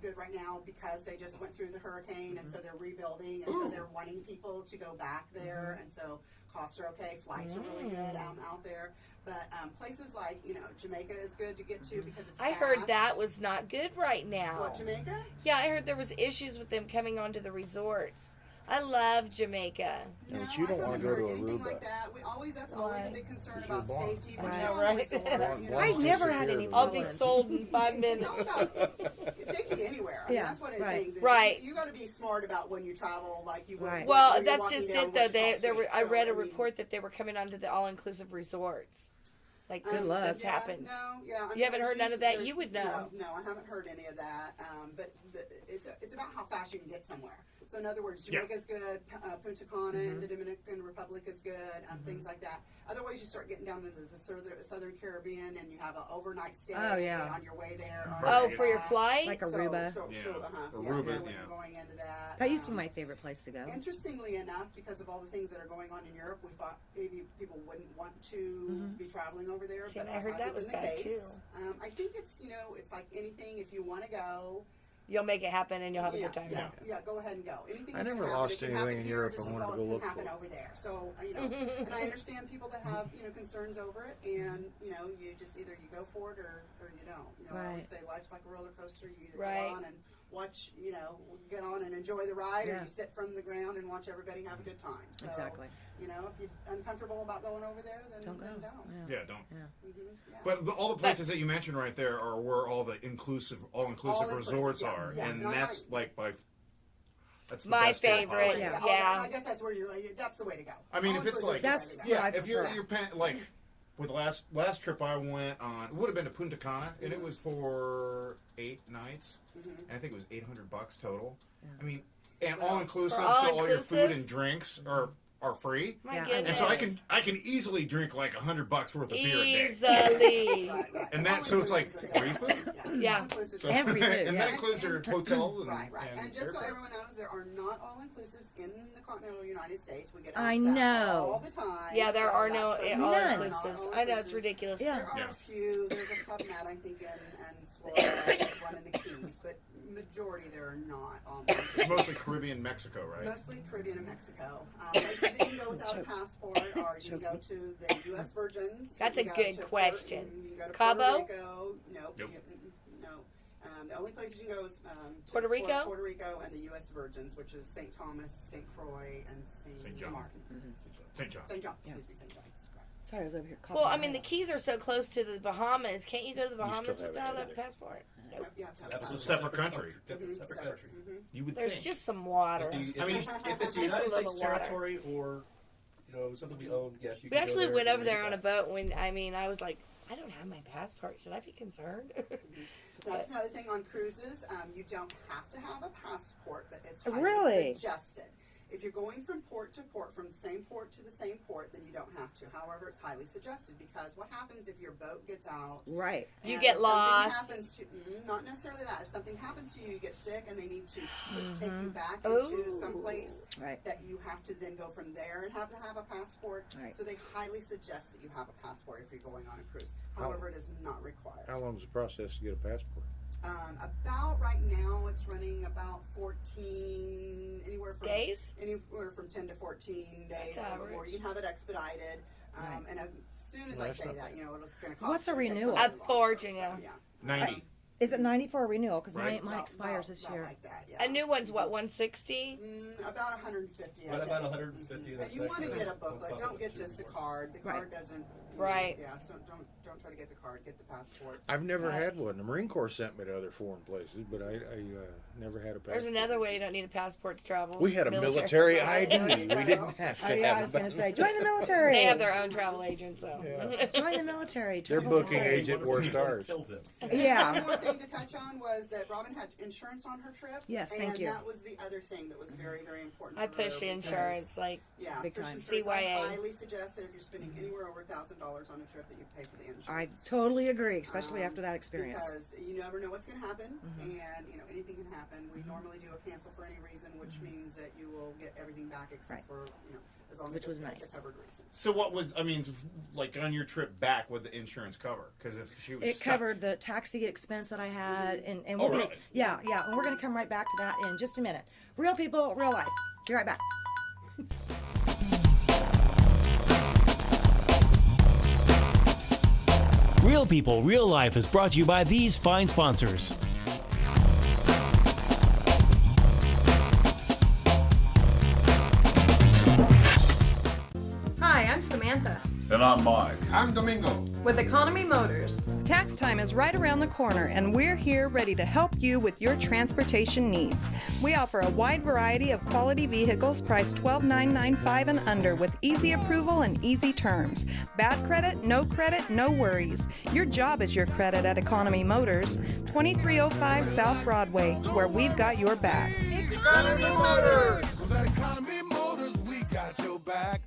good right now because they just went through the hurricane, and so they're rebuilding, and so they're wanting people to go back there, and so costs are okay. Flights are really good out there. But places like, Jamaica is good to get to because it's I fast. heard that was not good right now. What, Jamaica? Yeah, I heard there was issues with them coming onto the resorts. I love Jamaica. No, but you don't want to go to anything Aruba. like that. That's always a big concern about blonde. safety. I when know, you're on right? a resort, you know. I've never had any I'll be problems. sold in 5 minutes. It's all about safety anywhere. I mean, Yeah, that's what it right. is. Right. You got to be smart about when you travel, like you would. Right. Well, when you're that's walking just down it, though. Wichita Street. I read a mean, report that they were coming onto the all-inclusive resorts. Like, Good luck. this happened. No, yeah. I You haven't there's heard none of that? there's- You would know. No, I haven't heard any of that. But it's about how fast you can get somewhere. So in other words, Jamaica's good, Punta Cana in the Dominican Republic is good, things like that. Otherwise, you start getting down into the southern Caribbean, and you have an overnight stay on your way there. Oh, for your flight? Like Aruba. Aruba, yeah. Going into that. That used to be my favorite place to go. Interestingly enough, because of all the things that are going on in Europe, we thought maybe people wouldn't want to be traveling over there. Yeah, But I heard that was the bad, case. too. I think it's it's like anything. If you want to go, You'll make it happen, and you'll have a good time. yeah, go ahead and go. Anything I that's never gonna happen, lost it can anything happen in here Europe just I as wanted well to go as it look can happen for. over there. So and I understand people that have concerns over it, and you just either you go for it or you don't. I always say life's like a roller coaster. You either Right. go on and watch, get on and enjoy the ride, or Yeah. you sit from the ground and watch everybody have a good time. So, Exactly. if you're uncomfortable about going over there, then Don't go. then don't. Yeah, don't. Yeah. But all the places that you mentioned right there are where all the all-inclusive resorts yeah, are, yeah. and Not that's that's the My best deal favorite, possible. yeah. I guess that's where that's the way to go. I mean, if it's like That's what I if you're prefer. like with the last trip I went on, it would have been to Punta Cana, and it was for 8 nights, and I think it was $800 total. I mean, and all inclusive, For so all your all-inclusive? food and drinks are free. My Yeah, I goodness. And so I can easily drink like $100 worth of beer a day. Easily. Right. And that so it's like free food. Yeah. All-inclusive. So, Every food, and yeah. that includes your hotel and, Right. and And just so airfare. everyone knows, there are not all-inclusives in the continental United States. We get I asked that know. all the time. Yeah, there so are no that's the- None. all-inclusives. I know, it's all-inclusives. ridiculous. Yeah. There are Yeah. a few. There's a Club Med, I think, in Florida. There's one in the Keys, but majority there are not all-inclusive. It's mostly Caribbean, Mexico, right? Mostly Caribbean and Mexico. Places that you can go without a passport, or you can go to the U.S. Virgins. That's You a can go good to question. You can go to Cabo? Puerto Rico. Nope. Nope. No. The only places you can go is to Puerto Rico? Puerto Rico and the U.S. Virgins, which is St. Thomas, St. Croix, and St. St. John. Martin. St. John. St. John. Excuse me, St. John's. Sorry, I was over here. Well, I mean, the Keys are so close to the Bahamas. Can't you go to the Bahamas still have without it a over passport? Nope. You have to have That was a a passport. separate country. Separate country. You would There's think. just some water. If I mean, if it's Just the a United little States water. territory or something we own, yes, you We can actually go there went and over there get on a that. boat when, I was like, I don't have my passport. Should I be concerned? That's another thing on cruises. You don't have to have a passport, but it's highly Really? suggested. If you're going from port to port, from the same port to the same port, then you don't have to. However, it's highly suggested because what happens if your boat gets out? Right. You and get something lost. Happens to, not necessarily that. If something happens to you, you get sick, and they need to take you back Oh. into some place Right. that you have to then go from there and have to have a passport. Right. So they highly suggest that you have a passport if you're going on a cruise. However, it is not required. How long is the process to get a passport? About right now, it's running about 14, anywhere from 10 to 14 days. That's Or average. you can have it expedited. Right. And as soon as Well, I that's say not that, bad. it's going to cost. What's a it takes renewal? little A longer. fortune, yeah. 90. Is it 90 for a renewal? Because Right. mine expires this About year. like that, yeah. A new one's what, 160? About 150. I Right think. about 150. And That's you want to actually get a on booklet. top Don't of get it, just the too. card. The Right. card doesn't. Right. Yeah. So don't try to get the card. Get the passport. I've never had one. The Marine Corps sent me to other foreign places, but I never had a passport. There's another way you don't need a passport to travel. We had a military ID. There you We go. didn't have to Oh, yeah, I have was a going to say, join the military. They have their own travel agent, so. Yeah. Join the military. Their Travel booking free. agent worst ours. Kill them. Yeah. One more thing thing to touch on was that Robin had insurance on her trip. Yes, thank and you. that was the other thing that was very, very important. I for her push because- insurance like big time. CYA. CYA. I highly suggest that if you're spending anywhere over $1,000 on a trip that you pay for the insurance. I totally agree, especially after that experience. Because you never know what's going to happen, and anything can happen. We normally do a cancel for any reason, which means that you will get everything back except for as long Which as was it's nice. a covered reason. So what was, I mean, like on your trip back, what the insurance cover? Because if she was It stuck- covered the taxi expense that I had, and Oh, we're gonna, really? yeah, and we're going to come right back to that in just a minute. Real people, real life. Be right back. Real People, Real Life is brought to you by these fine sponsors. Hi, I'm Samantha And I'm Mike. I'm Domingo. with Economy Motors. Tax time is right around the corner, and we're here ready to help you with your transportation needs. We offer a wide variety of quality vehicles priced $12,995 and under with easy approval and easy terms. Bad credit, no worries. Your job is your credit at Economy Motors, 2305 South Broadway, where we've got your back. Economy Motors! 'Cause at Economy Motors, we got your back.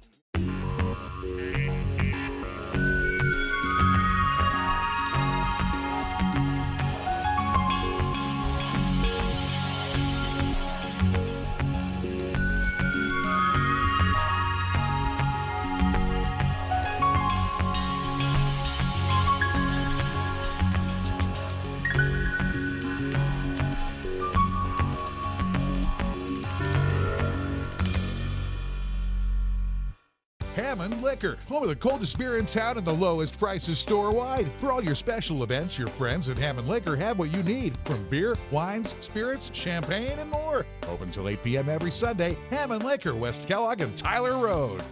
Hammond Liquor, home of the coldest beer in town and the lowest prices store-wide. For all your special events, your friends at Hammond Liquor have what you need, from beer, wines, spirits, champagne, and more. Open till 8 p.m. every Sunday. Hammond Liquor, West Kellogg and Tyler Road.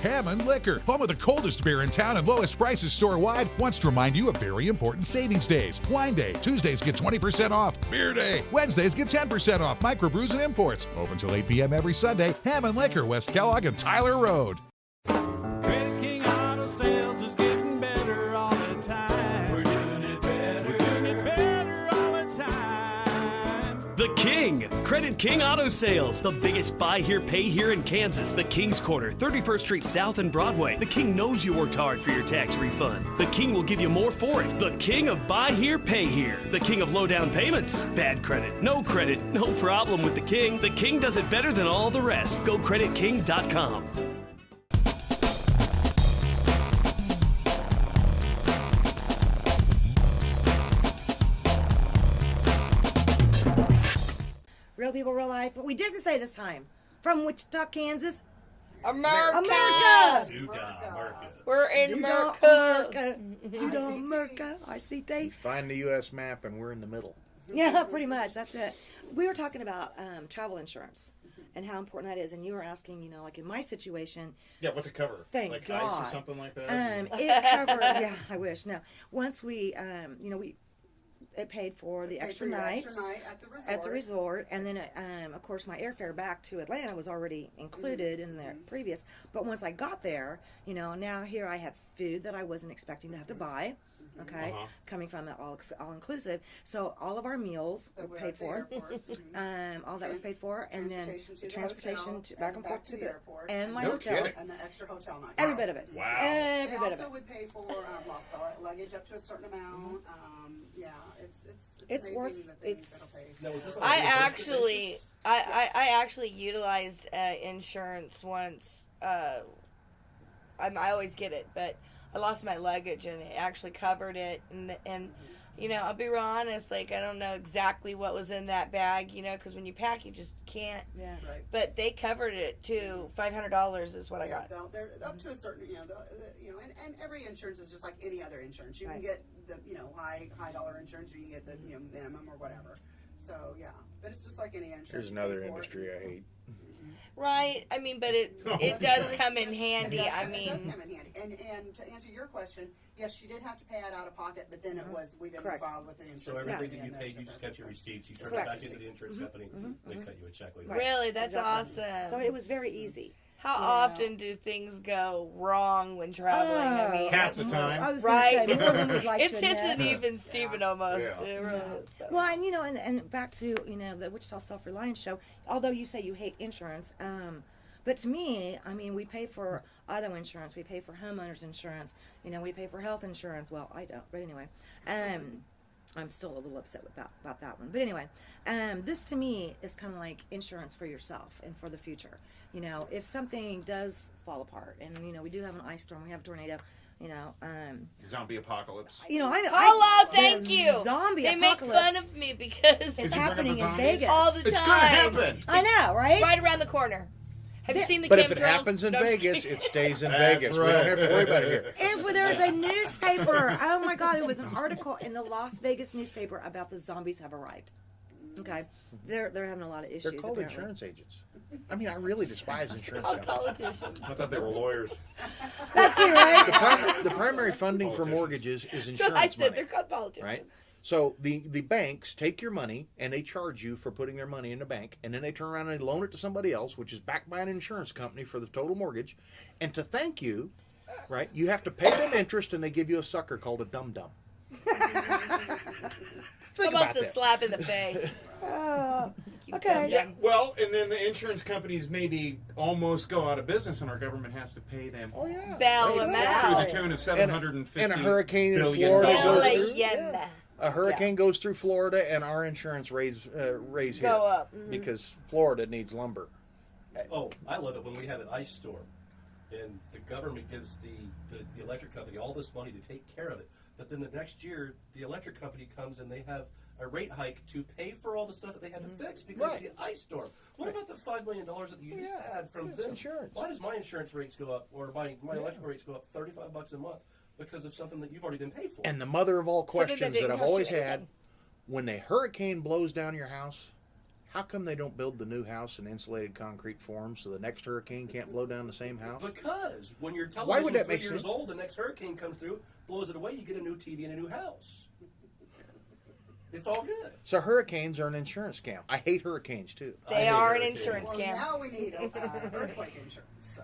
Hammond Liquor, home of the coldest beer in town and lowest prices store-wide, wants to remind you of very important savings days. Wine Day, Tuesdays get 20% off. Beer Day, Wednesdays get 10% off. Microbrews and imports. Open till 8 p.m. every Sunday. Hammond Liquor, West Kellogg and Tyler Road. Credit King Auto Sales is getting better all the time. We're doing it better. We're doing it better all the time. The King, Credit King Auto Sales, the biggest buy here, pay here in Kansas. The King's Corner, 31st Street South and Broadway. The King knows you worked hard for your tax refund. The King will give you more for it. The King of buy here, pay here. The King of low down payments. Bad credit, no problem with the King. The King does it better than all the rest. Go creditking.com. Real people, real life. But we didn't say this time. From Wichita, Kansas. America. America. We're in Doo-dah, America. Doo-dah, America. I see Dave. Find the U.S. map and we're in the middle. Yeah, pretty much. That's it. We were talking about travel insurance and how important that is. And you were asking, like in my situation. Yeah, what's it cover? Thank like God. ice or something like that? It covered, yeah, I wish. No. Once we, it paid for the extra night at the resort. And then, of course, my airfare back to Atlanta was already included in the previous. But once I got there, now here I had food that I wasn't expecting to have to buy. Okay, coming from it all inclusive. So all of our meals were paid for. All that was paid for, and then the transportation back and forth to the airport, and my hotel, and the extra hotel night. Every bit of it. Wow. Every bit of also it. would pay for lost luggage up to a certain amount. Yeah, It's amazing worth. the things that'll pay. I actually utilized insurance once. I always get it, but I lost my luggage and it actually covered it. And I'll be real honest, I don't know exactly what was in that bag, because when you pack, you just can't. Yeah. Right. But they covered it to $500 is what I got. They're up to a certain, and every insurance is just like any other insurance. You can get the, high dollar insurance, or you can get the, minimum or whatever. So yeah, but it's just like any insurance. Here's another industry I hate. Right. I mean, but it does come in handy. It does come in handy. And to answer your question, yes, she did have to pay it out of pocket, but then we then filed with the insurance. So everything that you paid, you just got your receipts. You turn it back into the insurance company, and they cut you a check later. Really? That's awesome. So it was very easy. How often do things go wrong when traveling? I mean, half the time. I was gonna right? say, more than we'd like It's to admit. an even Steven almost. Yeah. It really is. So. Well, and and back to the Wichita Self-Reliance Show. Although you say you hate insurance, but to me, I mean, we pay for auto insurance, we pay for homeowners insurance, we pay for health insurance. Well, I don't, but anyway, I'm still a little upset about that one. But anyway, this to me is kind of like insurance for yourself and for the future. If something does fall apart, and we do have an ice storm, we have a tornado. Zombie apocalypse. Hello, thank you. Zombie they make apocalypse fun of me because it's happening in Vegas all the time. It's gonna happen. I know, right? Right around the corner. Have you seen the But chemtrails? if it happens in No, I'm just Vegas, kidding. it stays in That's Vegas. We right. don't have to worry about it here. If there's a newspaper, oh my God, it was an article in the Las Vegas newspaper about the zombies have arrived. Okay, they're having a lot of issues. They're called apparently. insurance agents. I mean, I really despise insurance Called companies. politicians. I thought they were lawyers. That's you, right? The primary funding for mortgages is So insurance I said money, they're called politicians. right? So the banks take your money and they charge you for putting their money in the bank, and then they turn around and they loan it to somebody else, which is backed by an insurance company for the total mortgage. And to thank you, right, you have to pay them interest, and they give you a sucker called a dum-dum. Think Almost about a that. slap in the face. Okay. Yeah, well, and then the insurance companies maybe almost go out of business, and our government has to pay them Oh yeah. Bail them to out. the tune of $750 And a hurricane in billion Florida dollars. goes through. Billion. A hurricane goes through Florida, and our insurance raise here Go up. because Florida needs lumber. Oh, I love it when we have an ice storm, and the government gives the electric company all this money to take care of it. But then the next year, the electric company comes and they have a rate hike to pay for all the stuff that they had to fix because Right. of the ice storm. What about the $5 million that you just had from it's them? insurance. Why does my insurance rates go up, or my electric rates go up $35 a month because of something that you've already been paid for? And the mother of all Something that questions didn't that I've cost you always had, anything. when a hurricane blows down your house, how come they don't build the new house in insulated concrete form so the next hurricane can't blow down the same house? Because when your Why would television that is 3 make years sense? old, the next hurricane comes through, blows it away, you get a new TV and a new house. It's all good. So hurricanes are an insurance scam. I hate hurricanes too. They are an insurance Well, scam. now we need earthquake insurance. So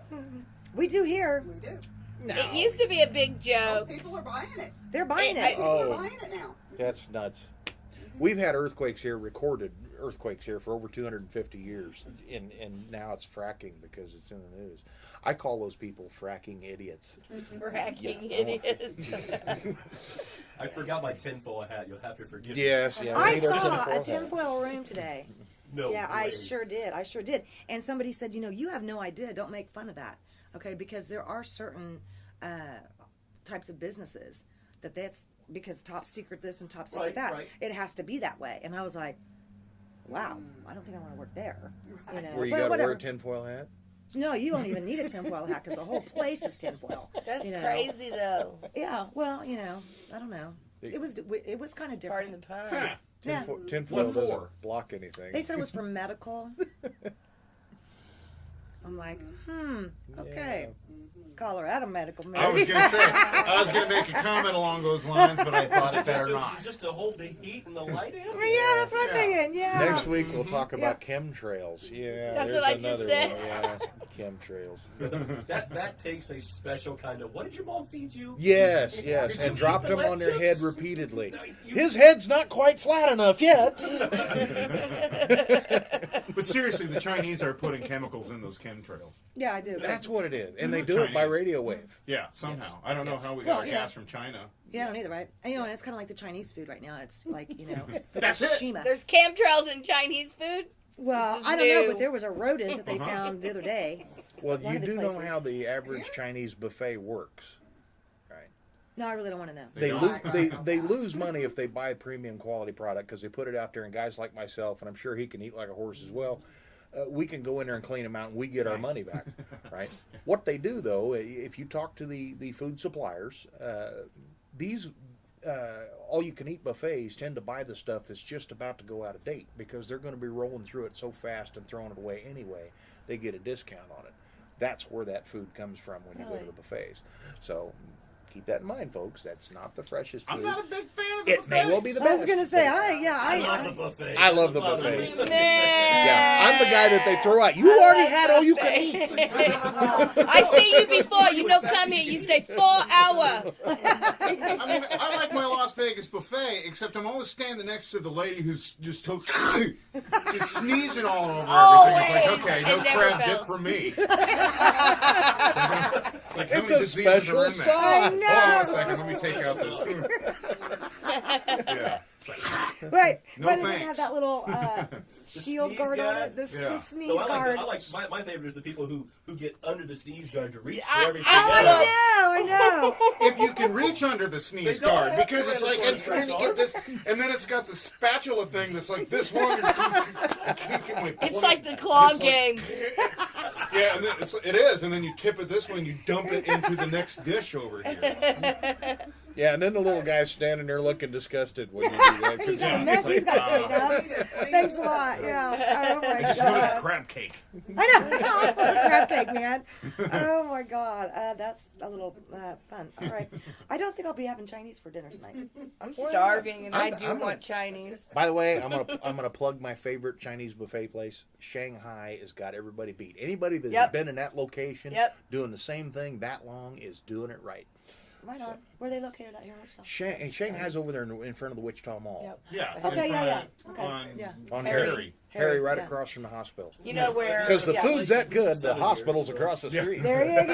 We do here. we do. It used to be a big Oh, joke. people are buying it. They're buying I- it. People Oh. are buying it now. That's nuts. We've had earthquakes here, recorded earthquakes here for over 250 years, and now it's fracking because it's in the news. I call those people fracking idiots. Fracking idiots. I forgot my tinfoil hat. You'll have to forgive me. Yes, yeah. I we need our saw a tinfoil hat. tinfoil room today. No Yeah, I way. sure did. I sure did. And somebody said, you have no idea. Don't make fun of that. Okay, because there are certain types of businesses that's because top secret this and top secret Right, that. right. It has to be that way. And I was like, wow, I don't think I want to work there. You know, Where you but got to whatever. wear a tinfoil hat? No, you don't even need a tinfoil hat because the whole place is tinfoil. That's you know. crazy, though. Yeah, well, I don't know. It was kind of different. Pardon the pun. Yeah. Tinfoil What doesn't for? block anything. They said it was for medical. I'm like, okay. Colorado medical, maybe. I was going to make a comment along those lines, but I thought it better not. Just to hold the heat and the light in? Yeah, that's what I'm thinking. Yeah. Next week we'll talk about chemtrails. Yeah, That's there's what I just another said. one. Yeah, chemtrails. That takes a special kind of, what did your mom feed you? Yes, Did yes, you and eat dropped the them on their lead head chips? repeatedly. You- His head's not quite flat enough yet. But seriously, the Chinese are putting chemicals in those chemtrails. Yeah, I do. That's what it is, and they do it by Chinese. radio wave. Yeah, somehow. I don't know how we got Well, our yeah. gas from China. Yeah, I don't either, right? And, and it's kind of like the Chinese food right now. It's like, That's it. Fukushima. There's chemtrails in Chinese food? Well, This is I don't know, new. but there was a rodent that they found the other day. Well, One you of the do know places. how the average Chinese buffet works, right? No, I really don't want to know. They lose money if they buy a premium quality product because they put it out there, and guys like myself, and I'm sure he can eat like a horse as well. We can go in there and clean them out, and we get our money back, right? What they do, though, if you talk to the food suppliers, these all-you-can-eat buffets tend to buy the stuff that's just about to go out of date because they're going to be rolling through it so fast and throwing it away anyway. They get a discount on it. That's where that food comes from when you go to the buffets. So keep that in mind, folks. That's not the freshest food. I'm not a big fan It may well be the I was best. gonna say, I love the buffet. I love the buffet. Man. Yeah, I'm the guy that they throw out. You already had all you can eat. I see you before. You know, come here. You stay 4 hours. I mean, I like my Las Vegas buffet, except I'm always standing next to the lady who's just just sneezing all over everything. It's like, okay, no It never crab dip fails. for me. It's It's a special sauce. Hold on a second, let me take out this food. Yeah. Right. No Rather than thanks. have that little shield sneeze guard on guard? it, the Yeah. sneeze So I guard. like my favorite is the people who get under the sneeze guard to reach I- for everything. I know. If you can reach under the sneeze They don't guard, have because to it's have like, the and then you guard. get this, and then it's got the spatula thing that's like this long. I can't get my It's plate. like the claw It's like- game. Yeah, and then it is, and then you tip it this way and you dump it into the next dish over here. Yeah, and then the little guy's standing there looking disgusted when you do that. 'cause He's Yeah. a mess he's got to clean up. Please. Thanks a lot. Yeah. Oh my I just wanted a god. crab cake. I know. I'll put a crab cake, man. Oh my god. That's a little fun. All right. I don't think I'll be having Chinese for dinner tonight. I'm starving, and I I'm do want Chinese. By the way, I'm gonna plug my favorite Chinese buffet place. Shanghai has got everybody beat. Anybody that's Yep. been in that location Yep. doing the same thing that long is doing it right. Right on. Where are they located out here in Wichita? Shanghai's over there in front of the Wichita Mall. Yep. Yeah. Okay, in yeah, front yeah. of- Okay, On, yeah. On Harry. Harry, right yeah. across from the hospital. You know where? Because the yeah. food's that good, the hospital's across the street. There you go.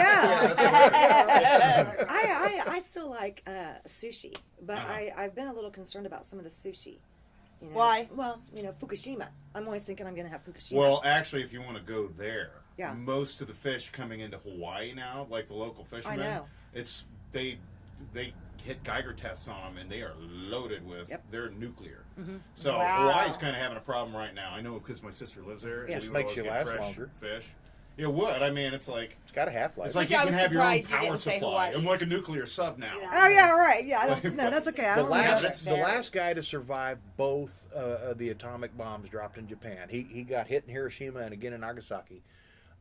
I still like sushi, but I've been a little concerned about some of the sushi. You know? Why? Well, Fukushima. I'm always thinking I'm going to have Fukushima. Well, actually, if you want to go there, Yeah. most of the fish coming into Hawaii now, like the local fishermen, know. it's they hit Geiger tests on them, and they are loaded with they're nuclear. So Wow. Hawaii's kind of having a problem right now. I know because my sister lives there. Yes. so we Makes always you get last fresh longer. Fish. It would. I mean, it's like It's got a half-life. it's like Which you I can was have your own surprised you power didn't say supply. Hawaii. I'm like a nuclear sub now. Oh yeah, right. Yeah, I don't, no, that's okay. I the don't wanna last, have the last guy to survive both the atomic bombs dropped in Japan. He got hit in Hiroshima and again in Nagasaki.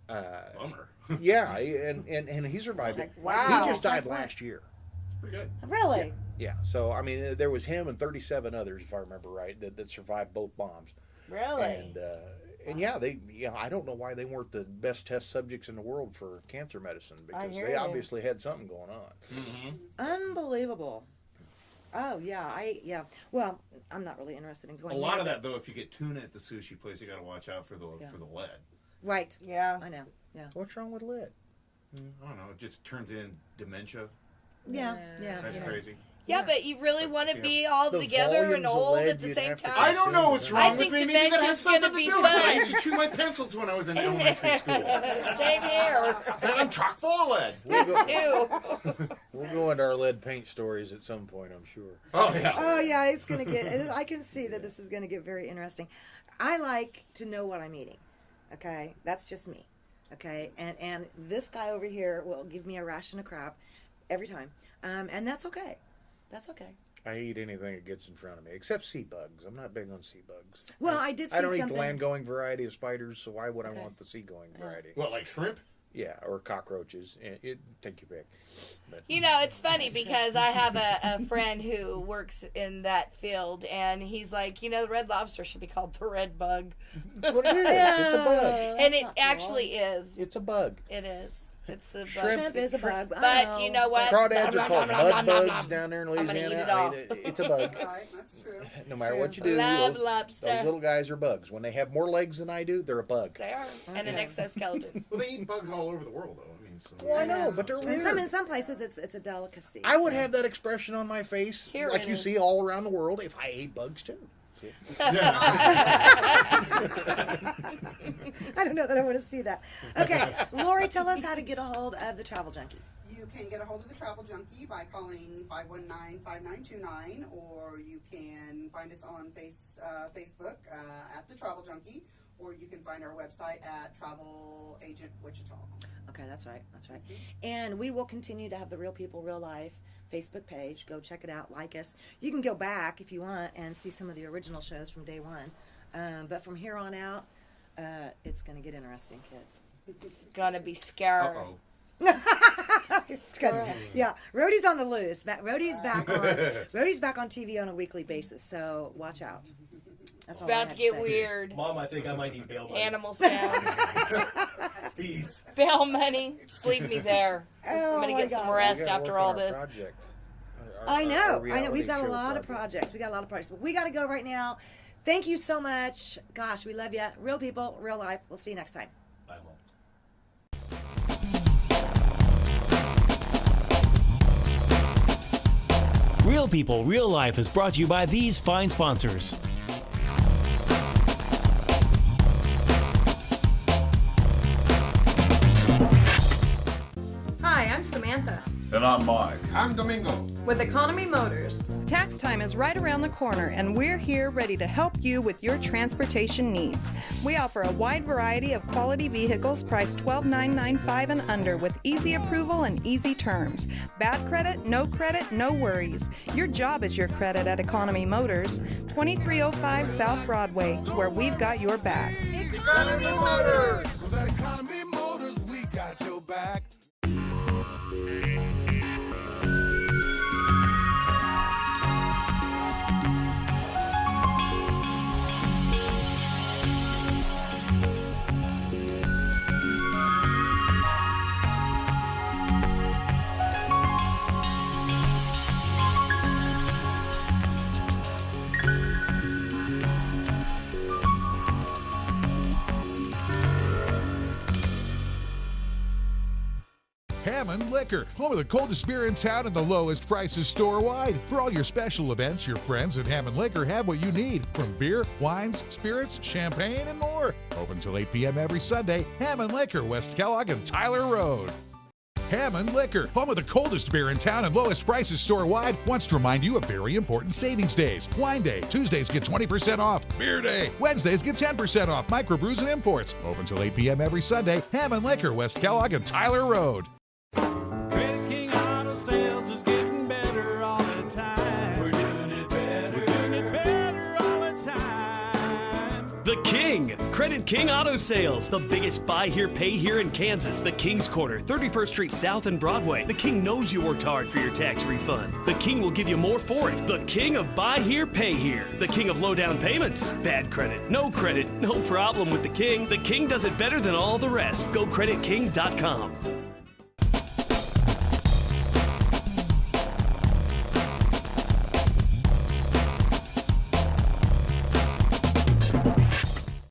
Bummer. Yeah, and he survived it. Wow. He just died last year. Pretty good. Really? Yeah, so I mean, there was him and 37 others, if I remember right, that survived both bombs. Really? And yeah, I don't know why they weren't the best test subjects in the world for cancer medicine because hear they you. obviously had something going on. Unbelievable. Oh yeah, Well, I'm not really interested in going. A lot there, of but- that though, if you get tuna at the sushi place, you got to watch out for the lead. Right. Yeah. I know. Yeah. What's wrong with lead? I don't know. It just turns in dementia. Yeah. That's crazy. Yeah, but you really want to be all The together and volumes of old lead at the you'd same have to time. I don't know what's I wrong with think me. Maybe that has dementia's something gonna to be do with it. I fun. used to chew my pencils when I was in elementary school. Same here. I'm chock full of lead. Ew. We'll go into our lead paint stories at some point, I'm sure. Oh yeah. Oh yeah, it's gonna get. I can see that this is gonna get very interesting. I like to know what I'm eating. Okay, that's just me. Okay, and this guy over here will give me a ration of crap every time, and that's okay. That's okay. I eat anything that gets in front of me, except sea bugs. I'm not big on sea bugs. Well, I did see I don't eat something. the land-going variety of spiders, so why would Okay. I want the sea-going variety? What, like shrimp? Yeah, or cockroaches. Take your pick. But You know, it's funny because I have a friend who works in that field, and he's like, the red lobster should be called the red bug. that's what it is. It's a bug. And it actually is. It's a bug. It is. It's the bug. Shrimp is a bug. I But you know what? Crawdads are called mud bugs nom. down there in I'm gonna Louisiana. eat it all. It's a bug. Right, that's true. No matter what you do, Love those lobster. little guys are bugs. When they have more legs than I do, they're a bug. They are. And an exoskeleton. Well, they eat bugs all over the world, though. I mean, so. Well, I know, but they're weird. In some places, it's a delicacy. I would so. have that expression on my face, Here like it you is. see all around the world, if I ate bugs too. I don't know that I want to see that. Okay, Lori, tell us how to get a hold of the Travel Junkie. You can get a hold of the Travel Junkie by calling 519-5929, or you can find us on Facebook at the Travel Junkie, or you can find our website at Travel Agent Wichita. Okay, that's right. That's right. And we will continue to have the Real People, Real Life Facebook page. Go check it out. Like us. You can go back if you want and see some of the original shows from day one. But from here on out, it's going to get interesting, kids. It's gonna be scary. Uh-oh. It's 'cause- yeah, Rhodey's on the loose. Rhodey's back on. Rhodey's back on TV on a weekly basis, so watch out. That's all I About have to get say. weird. Mom, I think I might need bail money. Animal sound. Please. Bail money. Just leave me there. Oh, I'm gonna my get some God. rest We gotta after work on all our this. project. I know. We've reality got a show lot of project. projects. But we got to go right now. Thank you so much. Gosh, we love you. Real people, real life. We'll see you next time. Bye, Mom. Real People, Real Life is brought to you by these fine sponsors. Hi, I'm Samantha And I'm Mike. I'm Domingo. with Economy Motors. Tax time is right around the corner, and we're here ready to help you with your transportation needs. We offer a wide variety of quality vehicles priced $12,995 and under with easy approval and easy terms. Bad credit, no worries. Your job is your credit at Economy Motors, 2305 South Broadway, where we've got your back. Economy Motors! 'Cause at Economy Motors, we got your back. Hammond Liquor, home of the coldest beer in town and the lowest prices store-wide. For all your special events, your friends at Hammond Liquor have what you need, from beer, wines, spirits, champagne, and more. Open till 8 p.m. every Sunday. Hammond Liquor, West Kellogg and Tyler Road. Hammond Liquor, home of the coldest beer in town and lowest prices store-wide, wants to remind you of very important savings days. Wine Day, Tuesdays get 20% off. Beer Day, Wednesdays get 10% off. Microbrews and imports. Open till 8 p.m. every Sunday. Hammond Liquor, West Kellogg and Tyler Road. Credit King Auto Sales is getting better all the time. We're doing it better. We're doing it better all the time. The King, Credit King Auto Sales, the biggest buy here, pay here in Kansas. The King's Corner, 31st Street South and Broadway. The King knows you worked hard for your tax refund. The King will give you more for it. The King of buy here, pay here. The King of low down payments. Bad credit, no problem with the King. The King does it better than all the rest. Go creditking.com.